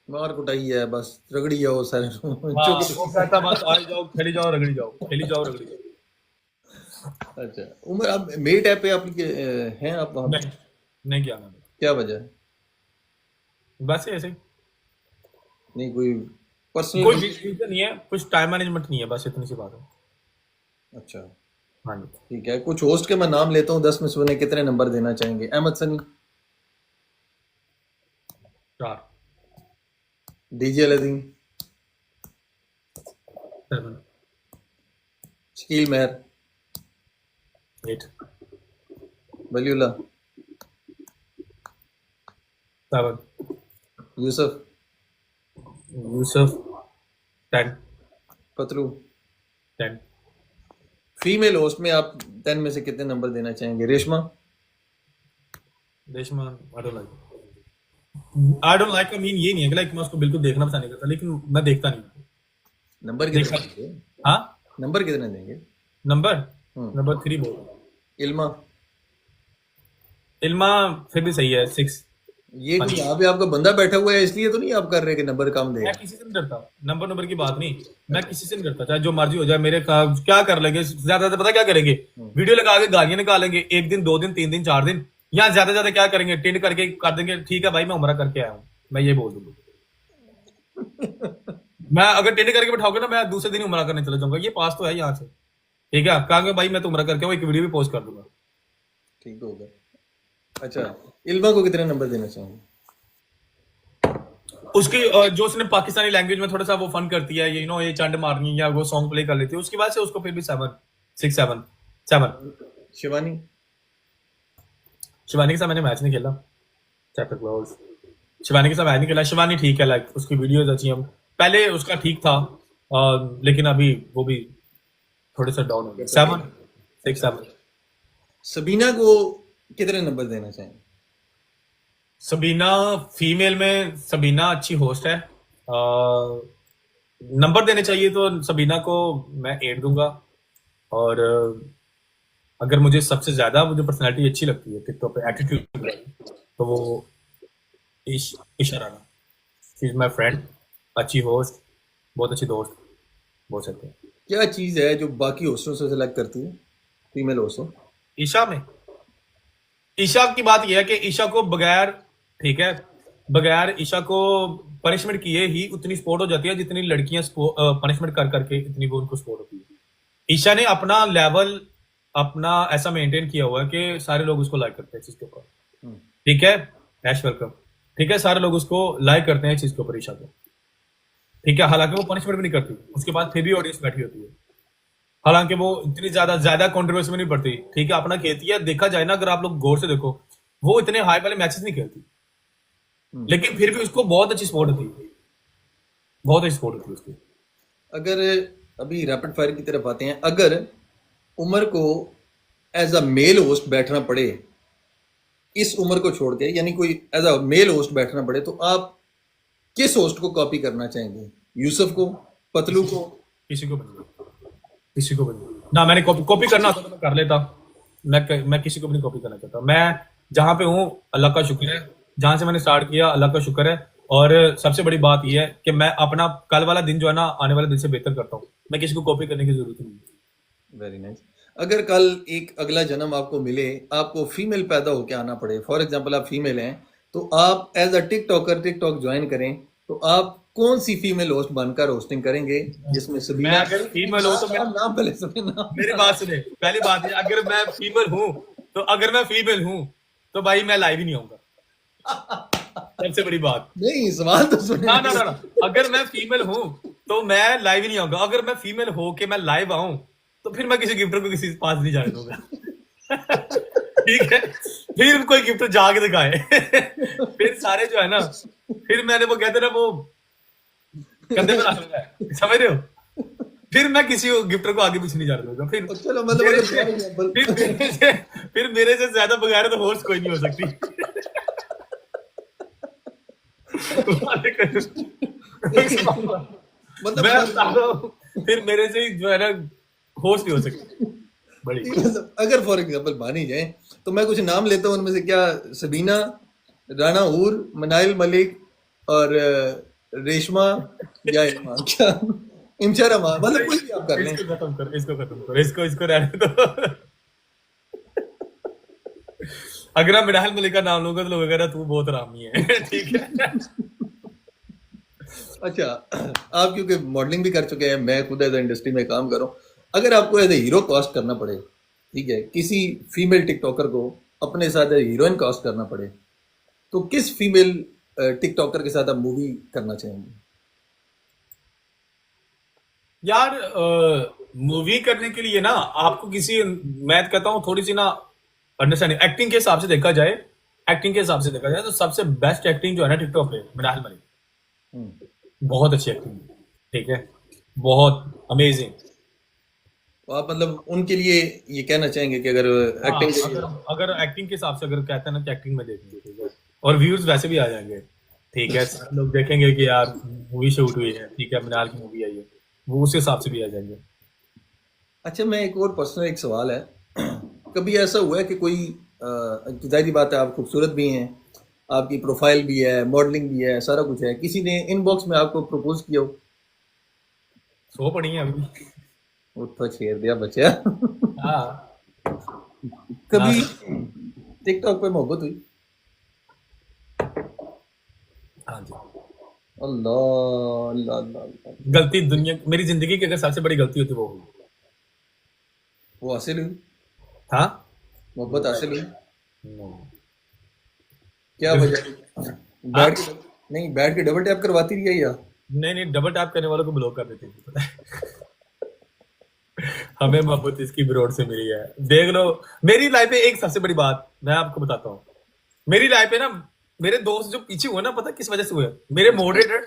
A: मार कुटाई है बस, रगड़ी जाओ सारे
B: हाँ,
A: चुप।
B: वो कहता बस आ जाओ, खेली जाओ, रगड़ी जाओ, खेली जाओ, रगड़ी जाओ।
A: अच्छा उमर, आप मेट ऐप पे आप हैं आप वहाँ पे?
B: नहीं, नहीं किया मैंने,
A: क्या वजह है?
B: बस ऐसे ही।
A: नहीं कोई
B: कोई
A: पर्सनल?
B: रीजन नहीं है, कुछ टाइम मैनेजमेंट नहीं है, बस इतनी सी बात है।
A: अच्छा
B: हाँ जी।
A: ठीक है, कुछ होस्ट के मैं नाम लेता हूँ, 10 में से उन्हें कितने नंबर देना चाहेंगे? अहमद सनी,
B: 4,
A: डीजे अलादीन,
B: 7,
A: शकील महर,
B: 8,
A: वलीउल्लाह,
B: 7,
A: यूसुफ,
B: यूसुफ, 10,
A: पतलू।
B: 10,
A: फीमेल होस्ट में आप 10 में से कितने नंबर देना चाहेंगे? रेशमा?
B: रेशमा, आई डोंट लाइक का मीन ये नहीं है कि लाइक मैं उसको बिल्कुल देखना पसंद नहीं करता, लेकिन मैं देखता नहीं हूँ।
A: नंबर कितने
B: देखा,
A: देंगे?
B: हाँ,
A: नंबर कितने देंगे?
B: नंबर
A: हम्म।
B: नंबर 3 बोल।
A: इल्मा?
B: इल्मा फिर भी सही है, 6।
A: ये कोई यहाँ पे आपका बंदा बैठा हुआ है इसलिए तो नहीं आप कर रहे कि नंबर कम
B: मैं
A: देगा?
B: किसी से नहीं डरता, नंबर की बात नहीं, मैं किसी से नहीं डरता, चाहे जो मर्जी हो जाए। मेरे क्या कर लेंगे ज्यादा से, पता क्या करेंगे? वीडियो लगा के गालियां निकालेंगे, 1 दिन 2 दिन 3 दिन 4 दिन, या ज्यादा ज्यादा क्या करेंगे, टिंड करके कर देंगे, ठीक है भाई मैं उम्रा करके आया हूँ, मैं ये बोल दूंगा। मैं अगर टिंड करके बैठाओगे ना, मैं दूसरे दिन ही उम्रा करने चला जाऊंगा, ये पास तो है यहाँ से, ठीक है, कहा भाई मैं तो उम्रा करके आऊँ, एक वीडियो भी पोस्ट कर दूंगा।
A: ठीक होगा। अच्छा इल्मा को कितने नंबर देना चाहेंगे?
B: उसकी जो उसने पाकिस्तानी लैंग्वेज में थोड़ा सा वो फन करती है, ये ये चंड मारनी या वो सॉन्ग प्ले कर लेती है, उसकी वजह से उसको फिर भी 7, 6, 7, 7।
A: शिवानी?
B: शिवानी के साथ मैंने मैच नहीं खेला, चैप्टर क्लोज। शिवानी के साथ मैच नहीं खेला। शिवानी ठीक है, लाइक उसकी वीडियोज अच्छी हैं, पहले उसका ठीक था, लेकिन अभी वो भी थोड़े सा डाउन हो गया। 7, 6, 7।
A: सबीना को कितने नंबर देना चाहेंगे?
B: सबीना फीमेल में सबीना अच्छी होस्ट है, नंबर देने चाहिए तो सबीना को मैं 8 दूंगा। और अगर मुझे सबसे ज्यादा मुझे पर्सनालिटी अच्छी लगती है टिकटॉक पे, एटीट्यूड, तो वो Isha Rana, she is my friend, अच्छी होस्ट, बहुत अच्छी दोस्त बोल सकते हैं।
A: क्या चीज़ है जो बाकी होस्टों से सेलेक्ट करती है फीमेल होस्टों?
B: ईशा में, ईशा की बात यह है कि ईशा को बगैर, ठीक है, बगैर ईशा को पनिशमेंट किए ही उतनी सपोर्ट हो जाती है जितनी लड़कियां पनिशमेंट कर करके इतनी वो उनको सपोर्ट होती है। ईशा ने अपना लेवल अपना ऐसा मेंटेन किया हुआ है कि सारे लोग उसको लाइक करते हैं चीज के ऊपर, ठीक है, ऐश वेलकम, ठीक है, सारे लोग उसको लाइक करते हैं चीज के ऊपर, ईशा को, ठीक है, हालांकि वो पनिशमेंट भी नहीं करती, उसके बाद फिर भी ऑडियंस बैठी होती है, हालांकि वो इतनी ज्यादा कंट्रोवर्सी में नहीं पड़ती, ठीक है, अपना खेलती है। देखा जाए ना, अगर आप लोग गौर से देखो, वो इतने हाई वाले मैचेस नहीं खेलती, लेकिन फिर भी उसको बहुत अच्छी सपोर्ट होती है, बहुत अच्छी सपोर्ट होती है उसकी।
A: अगर अभी रैपिड फायर की तरफ आते हैं, अगर उमर को एज अ मेल होस्ट बैठना पड़े, इस उम्र को छोड़ के, यानी कोई एज अ मेल होस्ट बैठना पड़े, तो आप किस होस्ट को कॉपी करना चाहेंगे? यूसुफ को, पतलू को?
B: किसी को किसी को भी ना, मैंने कॉपी करना होता तो मैं कर लेता, मैं किसी को भी नहीं कॉपी करना चाहता। मैं जहां पे हूँ अल्लाह का शुक्र है, जहां से मैंने स्टार्ट किया अल्लाह का शुक्र है, और सबसे बड़ी बात यह है कि मैं अपना कल वाला दिन जो है ना आने वाले दिन से बेहतर करता हूँ, मैं किसी को कॉपी करने की जरूरत नहीं है।
A: Very nice. अगर कल एक अगला जन्म आपको मिले, आपको फीमेल पैदा होकर आना पड़े, फॉर एग्जांपल आप फीमेल हैं, तो आप as a TikToker TikTok join करें, तो आप कौन सी फीमेल होस्ट बनकर होस्टिंग करेंगे? जिसमें सबीना,
B: मैं अगर फीमेल हूं तो मैं,
A: नाम पहले सुने ना,
B: मेरी बात सुने, पहली बात है, अगर मैं फीमेल हूं तो भाई मैं लाइव ही नहीं आऊंगा, सबसे बड़ी बात।
A: नहीं सवाल तो सुने
B: ना ना ना ना, अगर मैं फीमेल हूं तो मैं लाइव ही नहीं आऊंगा, अगर मैं फीमेल हो के मैं लाइव आऊं तो फिर मैं किसी गिफ्टर को किसी के पास नहीं जाने दूंगा। ठीक है, फिर कोई गिफ्ट जाके दिखाए। फिर सारे जो है ना, फिर मैंने वो कहते ना वो कंधे पे रख लूंगा, समझ रहे हो? फिर मैं किसी गिफ्टर को आगे पीछे नहीं जाने दूंगा। फिर
A: चलो मतलब
B: मेरे
A: अगर
B: से
A: फॉर एग्जाम्पल
B: फिर मेरे से ज्यादा बगैर तो होस्ट कोई नहीं हो सकती।
A: मतलब
B: मैं बता रहा हूँ, फिर मेरे से ही जो है ना होस्ट नहीं हो सकती बड़ी।
A: मतलब अगर फॉर एग्जाम्पल मानी जाए तो मैं कुछ नाम लेता हूँ उनमें से, क्या सबीना, राना हूर, मनाइल मलिक और रेशमा या इमा, क्या इमशरा माँ, मतलब कोई भी आप कर लें।
B: इसको खत्म करो, इसको रहने दो। अगर आप मिडाल मलिक का नाम लूंगा तो लोग कह रहा तू बहुत हरामी है। ठीक है।
A: अच्छा, आप क्योंकि मॉडलिंग भी कर चुके हैं, मैं खुद एज इंडस्ट्री में काम कर रहा हूँ, अगर आपको एज ए हीरो कास्ट करना पड़े, ठीक है, किसी फीमेल टिकटॉकर को अपने साथ हीरोइन कास्ट करना पड़े, तो किस फीमेल टिकटॉकर के साथ आप मूवी करना चाहेंगे?
B: यार मूवी करने के लिए ना आपको किसी, मैं कहता हूँ थोड़ी सी ना अंडरस्टैंडिंग, एक्टिंग के हिसाब से देखा जाए, एक्टिंग के हिसाब से देखा जाए तो सबसे बेस्ट एक्टिंग जो है ना टिकटॉक पे मिडाल मलिक,
A: हम्म।
B: बहुत अच्छी एक्टिंग, ठीक है, बहुत अमेजिंग।
A: तो आप मतलब उनके लिए ये कहना चाहेंगे कि अगर
B: हाँ,
A: एक्टिंग
B: अगर अगर एक्टिंग के हिसाब से अगर कहते हैं ना कि एक्टिंग में देखेंगे, ठीक है, और व्यूज वैसे भी आ जाएंगे, ठीक है, सब लोग देखेंगे कि यार मूवी शूट हुई है, ठीक है, मिनाल की मूवी आई है, वो उस हिसाब से भी आ जाएंगे।
A: अच्छा, मैं एक और पर्सनल एक सवाल है, कभी ऐसा हुआ है कि कोई जाहिर बात है आप खूबसूरत भी हैं, आपकी प्रोफाइल भी है, मॉडलिंग भी है, सारा कुछ है, किसी ने इनबॉक्स में आपको प्रपोज किया हो?
B: सो पड़ी है अभी भी।
A: उठो छेड़ दिया बच्चा।
B: हाँ,
A: कभी
B: हाँ,
A: टिकटॉक पे मोहब्बत हुई?
B: हाँ जी।
A: अल्लाह अल्लाह अल्लाह अल्लाह।
B: गलती दुनिया, मेरी जिंदगी की अगर सबसे बड़ी गलती होती वो हुई।
A: वो हासिल हुई?
B: हाँ।
A: मोहब्बत हासिल हुई?
B: नहीं,
A: क्या वजह? बैठ के नहीं, बैठ के डबल टैप करवाती रही है या?
B: नहीं, डबल टैप करने वालों को ब्लॉक कर देते थे, पता है। हमें मोहब्बत इसकी ब्रोड से मिली है, देख लो। मेरी लाइफ में एक सबसे बड़ी बात मैं आपको बताता हूँ, मेरी लाइफ में ना मेरे दोस्त जो पीछे हुए ना, पता किस वजह से हुए? मेरे मॉडरेटर,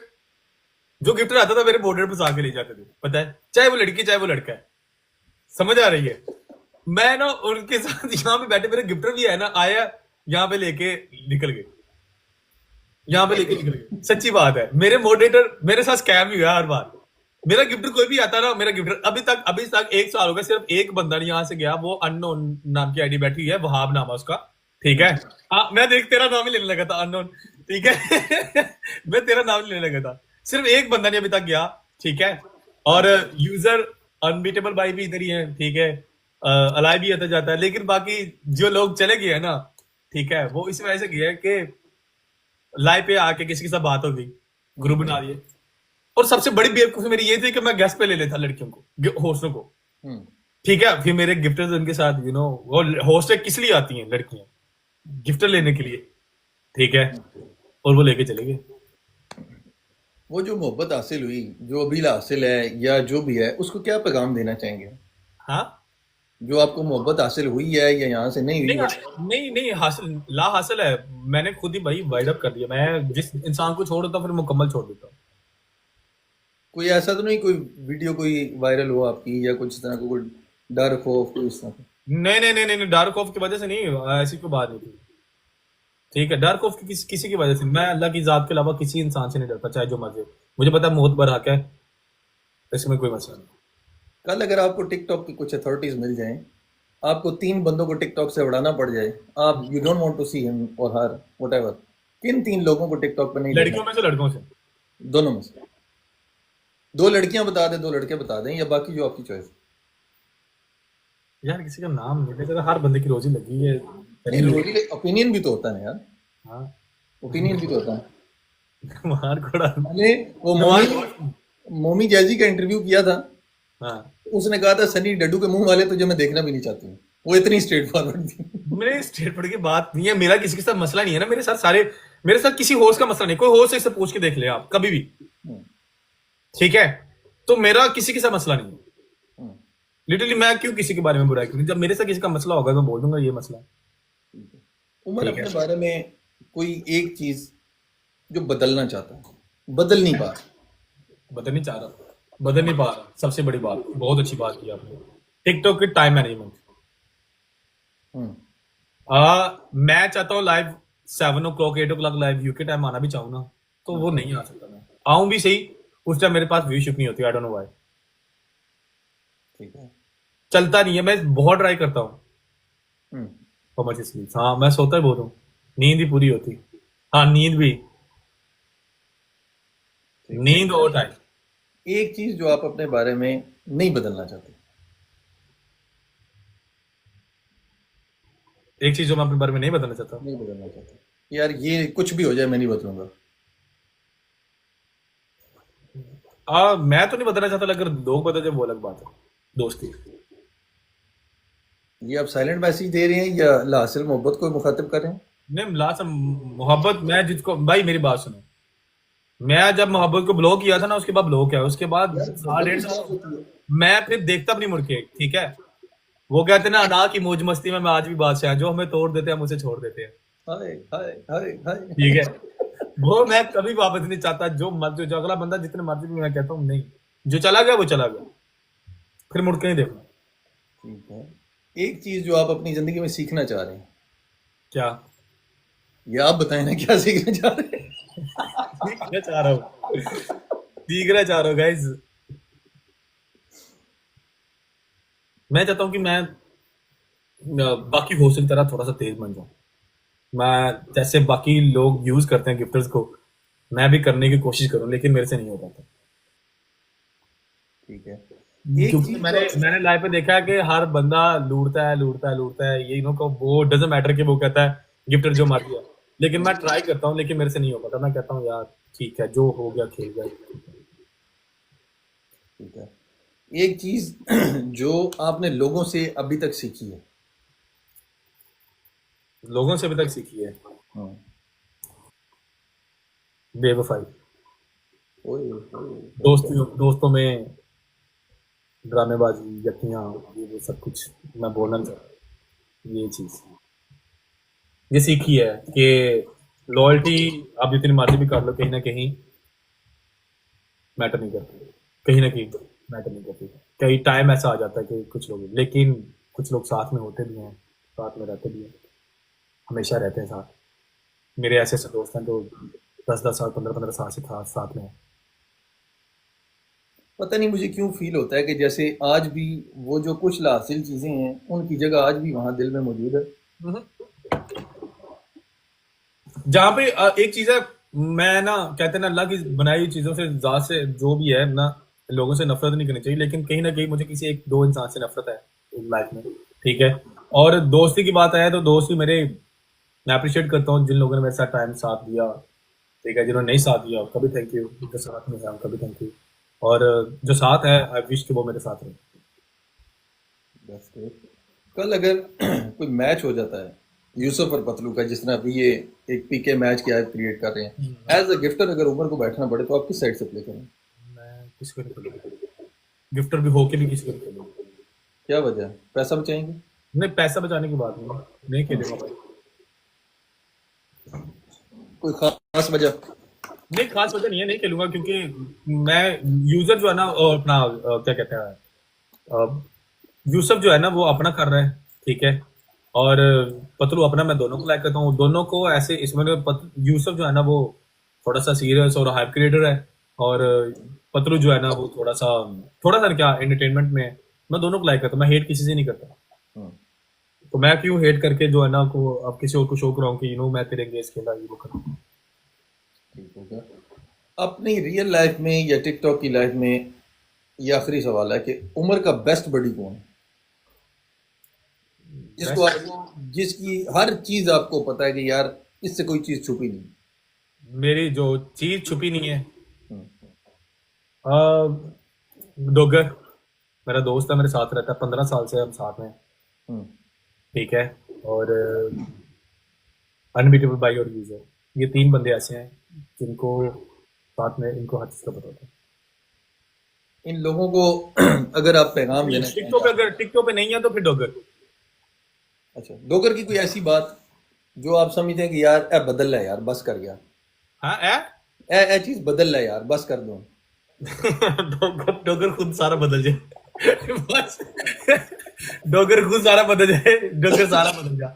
B: जो गिफ्टर आता था मेरे मॉडरेटर पे आके ले जाते थे, पता है, चाहे वो लड़की चाहे वो लड़का है, समझ आ रही है? मैं ना उनके साथ यहाँ पे बैठे, मेरे गिफ्टर भी है ना, आया यहाँ पे लेके निकल गए, यहाँ पे लेके निकल गए, सच्ची बात है। मेरे मॉडरेटर मेरे साथ स्कैम ही हुआ हर बार। मेरा गिफ्टर कोई भी आता ना, मेरा गिफ्टर अभी तक 1 साल हो गया, सिर्फ एक बंदा नहीं यहाँ से गया, वो अननोन नाम की आईडी बैठी हुई है, वहाब नाम है उसका, ठीक है। हाँ, मैं देख तेरा नाम ही लेने लगा था, अननोन, ठीक है। मैं तेरा नाम ही लेने लगा था, सिर्फ एक बंदा नहीं अभी तक गया, ठीक है। और यूजर अनबीटेबल भाई भी इधर ही है, ठीक है, अलाइ भी आता जाता है, लेकिन बाकी जो लोग चले गए हैं ना, ठीक है, वो इस वजह से गया है कि लाइव पे आके किसी के साथ बात हो गई, ग्रुप बना दिए। और सबसे बड़ी बेवकूफी मेरी ये थी कि मैं गेस्ट पे ले लेता लड़कियों को, होस्टों को,
A: हम्म।
B: ठीक है। फिर मेरे गिफ्टर्स उनके साथ वो होस्टें किस लिए आती हैं लड़कियां? गिफ्टर लेने के लिए, ठीक है, और वो लेके चले गए।
A: वो जो मोहब्बत हासिल हुई, जो अभी हासिल है या जो भी है, उसको क्या पैगाम देना चाहेंगे?
B: हाँ,
A: जो आपको मोहब्बत हासिल हुई है या यहाँ से नहीं हुई,
B: नहीं, नहीं, नहीं, हासिल ला हासिल है, मैंने खुद ही भाई वाइड अप कर दिया, मैं जिस इंसान को छोड़ देता हूँ फिर मुकम्मल छोड़ देता हूँ।
A: कोई ऐसा तो नहीं, कोई वीडियो कोई वायरल हो आपकी या कुछ इस तरह का कोई डर खौफ कोई इस तरह का?
B: नहीं, नहीं, नहीं, नहीं, डार्क ऑफ की वजह से नहीं, ऐसी कोई बात नहीं थी, ठीक है। डार्क ऑफ की किसी की वजह से, मैं अल्लाह की जात के अलावा किसी इंसान से नहीं डरता, चाहे जो मर्जी हो। मुझे पता है मौत बरहक है, इसमें कोई मसला नहीं।
A: कल अगर आपको टिकटॉक की कुछ अथॉरिटीज मिल जाएं, आपको 3 बंदों को टिकटॉक से उड़ाना पड़ जाए, आप you don't want to see him और हर व्हाटएवर, किन 3 लोगों को टिकटॉक पे नहीं देखना?
B: लड़कियों में से लड़कों से?
A: दोनों में से 2 लड़कियां बता दें, 2 लड़के बता दें, या बाकी जो आपकी चॉइस?
B: यार किसी का नाम नहीं लेते, हर बंदे की रोजी लगी है।
A: नहीं, रोजी ओपिनियन भी तो होता है यार,
B: हाँ।
A: ओपिनियन भी तो होता है।
B: मार घोड़ा।
A: मैंने वो मोमी जैजी का इंटरव्यू किया था,
B: हाँ,
A: उसने कहा था सनी डड्डू के मुंह वाले तुझे मैं देखना भी नहीं चाहती हूँ, वो इतनी स्ट्रेट फॉरवर्ड थी।
B: मेरे स्टेट पढ़ की बात नहीं है, मेरा किसी के साथ मसला नहीं है ना, मेरे साथ किसी होस्ट का मसला नहीं, कोई होस्ट से पूछ के देख ले आप कभी भी, ठीक है। तो मेरा किसी के साथ मसला नहीं है, लिटरली मैं क्यों किसी के बारे में बुराई करूं? जब मेरे साथ किसी का मसला होगा मैं बोल दूंगा ये मसला है।
A: उमर
B: ठीक है,
A: अपने बारे में कोई एक चीज जो बदलना चाहता है, बदल नहीं पा रहा।
B: बदल नहीं चाह रहा, बदल नहीं पा रहा, सबसे बड़ी बात, बहुत अच्छी बात की आपने। टिकटॉक की टाइम मैनेजमेंट।
A: हम्म।
B: मैं चाहता हूँ live 7 o'clock 8 o'clock live UK time आना भी चाहूँ ना, तो वो नहीं आ सकता। मैं आऊँ भी सही, उस टाइम मेरे पास व्यूशिप नहीं होती, आई डोंट नो व्हाई।
A: ठीक है।
B: चलता नहीं है, मैं बहुत ट्राई करता हूँ।
A: हम्म।
B: हाउ मच स्लीप, हाँ मैं सोता ही बहुत हूँ, नींद ही पूरी होती। हाँ नींद भी,
A: ठीक है।
B: नींद और टाइम।
A: एक चीज जो आप अपने बारे में नहीं बदलना चाहते।
B: एक चीज जो मैं अपने बारे में नहीं बताना चाहता।
A: नहीं बदलना चाहते यार, ये कुछ भी हो जाए मैं नहीं बदलूंगा।
B: मैं तो नहीं बताना चाहता, अगर लोग बता जाए वो अलग बात है। दोस्ती।
A: ये आप साइलेंट मैसेज दे रहे हैं या लासिल मोहब्बत को मुखातिब कर रहे हैं?
B: नहीं लास्ट मोहब्बत, मैं जिसको भाई मेरी बात सुनो, मैं जब मोहब्बत को ब्लॉक किया था ना, उसके बाद ब्लॉक किया, उसके बाद
A: यार
B: साल
A: मोहब्बत
B: डेढ़
A: भी
B: साल
A: ब्लॉक होती है।
B: मैं फिर देखता भी नहीं मुड़ के, ठीक है। वो कहते हैं ना, अदा की मौज मस्ती में मैं आज भी बादशाह, जो हमें तोड़ देते हैं हम उसे छोड़ देते हैं।
A: हाय हाय हाय
B: ठीक
A: हाय।
B: है, वो मैं कभी वापस नहीं चाहता। जो अगला बंदा जितने मर्जी भी, मैं कहता हूँ नहीं, जो चला गया वो चला गया, फिर मुड़ के नहीं देखना।
A: ठीक है। एक चीज जो आप अपनी जिंदगी में सीखना चाह रहे हैं,
B: क्या
A: ये आप बताएं ना, क्या सीखना चाह रहे हैं?
B: सीखना चाह रहा हूँ, सीखना चाह रहा हूँ गाइज। मैं चाहता हूँ कि मैं बाकी होस्ट की तरह थोड़ा सा तेज बन जाऊँ। मैं जैसे बाकी लोग यूज करते हैं गिफ्टर्स को, मैं भी करने की कोशिश करूँ, लेकिन मेरे से नहीं हो पाता।
A: ठीक है। एक
B: क्योंकि
A: चीज जो
B: मैंने
A: आप
B: मैंने लाइफ में देखा है कि हर बंदा लूटता है लूटता है लूटता है, ये इन्हों को वो डजेंट मैटर कि वो कहता है गिफ्टर जो मर्जी है। लेकिन मैं ट्राई करता हूँ, लेकिन मेरे से नहीं हो पाता। मैं कहता हूँ यार ठीक है, जो हो गया खेल गया।
A: ठीक है। एक चीज जो आपने लोगों से अभी तक सीखी है।
B: लोगों से अभी तक सीखी है,
A: हाँ।
B: बेवफाई।
A: ओए ओए।
B: दोस्तों में ड्रामेबाजी, यकियां, ये वो सब कुछ मैं बोलना नहीं चाहता। ये चीज, ये सीखी है कि लॉयल्टी आप जितनी मर्जी भी कर लो, कहीं ना कहीं मैटर नहीं करती, कहीं ना कहीं मैटर नहीं करती। कई टाइम ऐसा आ जाता है कि कुछ लोग, लेकिन कुछ लोग साथ में होते भी हैं, साथ में रहते भी हैं, हमेशा रहते हैं साथ। मेरे ऐसे ऐसे दोस्त हैं जो 10 10 साल 15 15 साल से साथ में हैं।
A: पता नहीं मुझे क्यों फील होता है कि जैसे आज भी वो जो कुछ लासिल चीजें हैं उनकी जगह आज भी वहां दिल में मौजूद है।
B: जहाँ पे एक चीज है, मैं ना कहते हैं ना, अल्लाह की बनाई हुई चीजों से, जात से, जो भी है ना, लोगों से नफरत नहीं करनी चाहिए, लेकिन कहीं ना कहीं मुझे किसी एक दो इंसान से नफरत है लाइफ में। ठीक है। और दोस्ती की बात आया तो दोस्ती मेरे, मैं अप्रिशिएट करता हूँ जिन लोगों ने मेरे साथ टाइम साथ दिया। ठीक है, जिन्होंने नहीं साथ दिया कभी थैंक यू, जो साथ में है कभी थैंक यू। और जो साथ है आई विश कि वो मेरे साथ रहे।
A: That's great। कल अगर कोई मैच हो जाता है यूसुफ और पतलू का, जिस तरह अभी ये एक पीके मैच की आज क्रिएट कर रहे हैं, एज अ गिफ्टर अगर उमर को बैठना पड़े तो आप किस साइड से प्ले करें?
B: मैं किसी को नहीं खेलूंगा, गिफ्टर भी होके भी किसी को नहीं खेलूंगा।
A: क्या वजह है? पैसा बचाएंगे?
B: नहीं, पैसा बचाने की बात नहीं, नहीं खेलूंगा भाई।
A: कोई खास वजह?
B: नहीं, खास वजह नहीं है, नहीं खेलूंगा, क्योंकि मैं यूजर जो है ना, और अपना क्या कहते हैं, अ, यूसुफ जो है ना वो अपना कर रहा है। ठीक है। और पतलू अपना, मैं दोनों को लाइक करता हूँ, दोनों को ऐसे इसमें यूसुफ जो है ना वो थोड़ा सा सीरियस और हाइप क्रिएटर है, और पतलू जो है ना वो थोड़ा सा क्या एंटरटेनमेंट में है। मैं दोनों को लाइक करता हूँ, मैं हेट किसी से नहीं करता।
A: हम्म।
B: तो मैं क्यों हेट करके जो है ना को अब किसी और को शो कराऊं कि मैं तेरे अगेंस्ट खेला, ये वो करूं।
A: ठीक हो गया। अपनी रियल लाइफ में या टिकटॉक की लाइफ में ये आखिरी सवाल है कि उमर का बेस्ट बडी कौन है, जिसको
B: बेस्ट,
A: आप, जिसकी हर चीज आपको पता है कि यार इससे कोई चीज छुपी नहीं?
B: मेरी जो चीज छुपी नहीं है,
A: हम्म।
B: डोगर मेरा दोस्त है, मेरे साथ रहता है, 15 साल से हम साथ में हैं।
A: हम्म।
B: ठीक है। और अनबीटेबल बाई और यूजर, ये तीन बंदे ऐसे हैं जिनको साथ में इनको हर चीज का पता होता
A: इन लोगों को अगर आप पैगाम
B: है।
A: देना चाहें
B: टिकटॉक पे, अगर टिकटॉक पे नहीं है तो फिर डोगर।
A: अच्छा, डोगर की कोई ऐसी बात जो आप समझते हैं कि यार ए बदल ले यार, बस कर यार,
B: हाँ ए
A: ए चीज बदल ले यार, बस कर दो।
B: डोगर खुद सारा बदल जाए बस डोगर खुद सारा बदल जाए, डोगर सारा बदल जा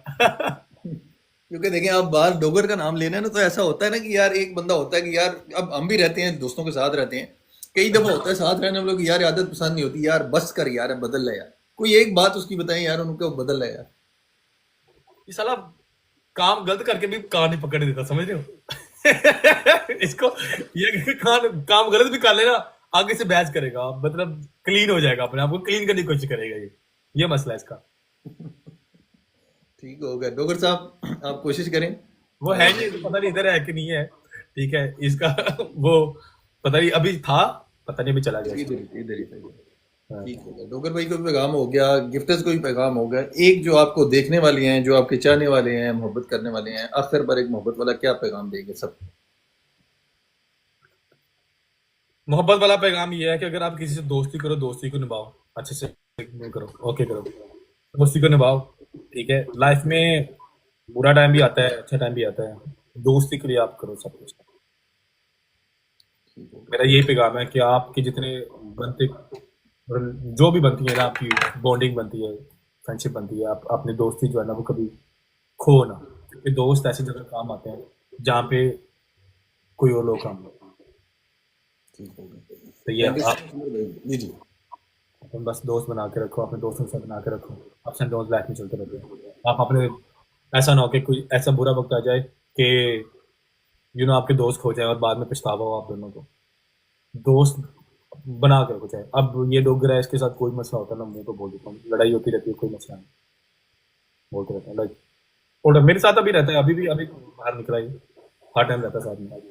A: क्योंकि देखें, आप बाहर डोगर का नाम लेना है ना, तो ऐसा होता है ना कि यार एक बंदा होता है कि यार, अब हम भी रहते हैं, दोस्तों के साथ रहते हैं, कई दफा होता है साथ रहने वालों की यार आदत पसंद नहीं होती, यार बस कर यार, बदल ले यार, कोई एक बात उसकी बताएं यार उनको, बदल ले यार।
B: ये साला काम गलत करके भी कान नहीं पकड़ देता, समझ रहे हो इसको, ये काम गलत भी कर लेना, आगे से बहस करेगा, मतलब क्लीन हो जाएगा, अपने आप को क्लीन करने की कोशिश करेगा, ये मसला है इसका।
A: ठीक हो गया डोगर साहब, आप कोशिश करें।
B: वो है नहीं, पता नहीं इधर है कि नहीं है, ठीक है इसका वो पता नहीं, अभी था, पता नहीं अभी चला गया इसका।
A: इधर इधर ही था।
B: हाँ।
A: ठीक हो गया, डोगर भाई को भी पैगाम हो गया, गिफ्टर्स को भी पैगाम हो गया, एक जो आपको देखने वाले हैं, जो आपके चाहने वाले हैं, मोहब्बत करने वाले हैं, आखिर पर एक मोहब्बत वाला क्या पैगाम देंगे सब?
B: मोहब्बत वाला पैगाम ये है कि अगर आप किसी से दोस्ती करो, दोस्ती को निभाओ, अच्छे से करो, ओके करो, दोस्ती को निभाओ, ठीक है। लाइफ में बुरा टाइम भी आता है, अच्छा टाइम भी आता है, दोस्ती के लिए आप करो सब कुछ।
A: ठीक हो
B: मेरा यही पैगाम है कि आपके जितने बनते, जो भी बनती है ना, आपकी बॉन्डिंग बनती है, फ्रेंडशिप बनती है, आप अपनी दोस्ती जो है ना वो कभी खो ना, क्योंकि दोस्त ऐसी जगह काम आते हैं जहाँ पे कोई और लोग काम नहीं।
A: ठीक हो गया।
B: तो ये
A: थैंक यू
B: आप
A: सो मच भाई। जी जी।
B: अपन बस दोस्त बना के रखो, अपने दोस्तों के साथ बना के रखो, अप्स एंड डाउन लाइफ में चलते रहते हैं। आप अपने, ऐसा ना हो कि कोई ऐसा बुरा वक्त आ जाए कि आपके दोस्त खो जाए और बाद में पछतावा हो आप दोनों को। दोस्त बना के रखो, चाहे अब ये डोगर है, इसके साथ कोई मसला होता है ना, मुंह तो बोल देता हूँ, लड़ाई होती रहती है, कोई मसला नहीं, बोलते रहते हैं लाइक। और मेरे साथ अभी रहता है, अभी भी, अभी बाहर निकला ही, हर टाइम रहता है साथ में।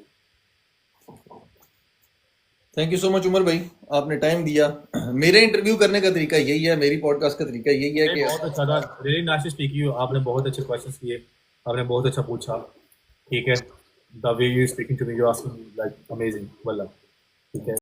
A: Thank you so much Umar भाई, आपने टाइम दिया। मेरे इंटरव्यू करने का तरीका यही है, मेरी पॉडकास्ट का तरीका यही है
B: नहीं,
A: कि
B: बहुत अच्छा था, really nice to speak you, आपने बहुत अच्छे क्वेश्चंस किए, आपने बहुत अच्छा पूछा, ठीक है। The way you speaking to me, you asking like amazing, वल्ला, ठीक है।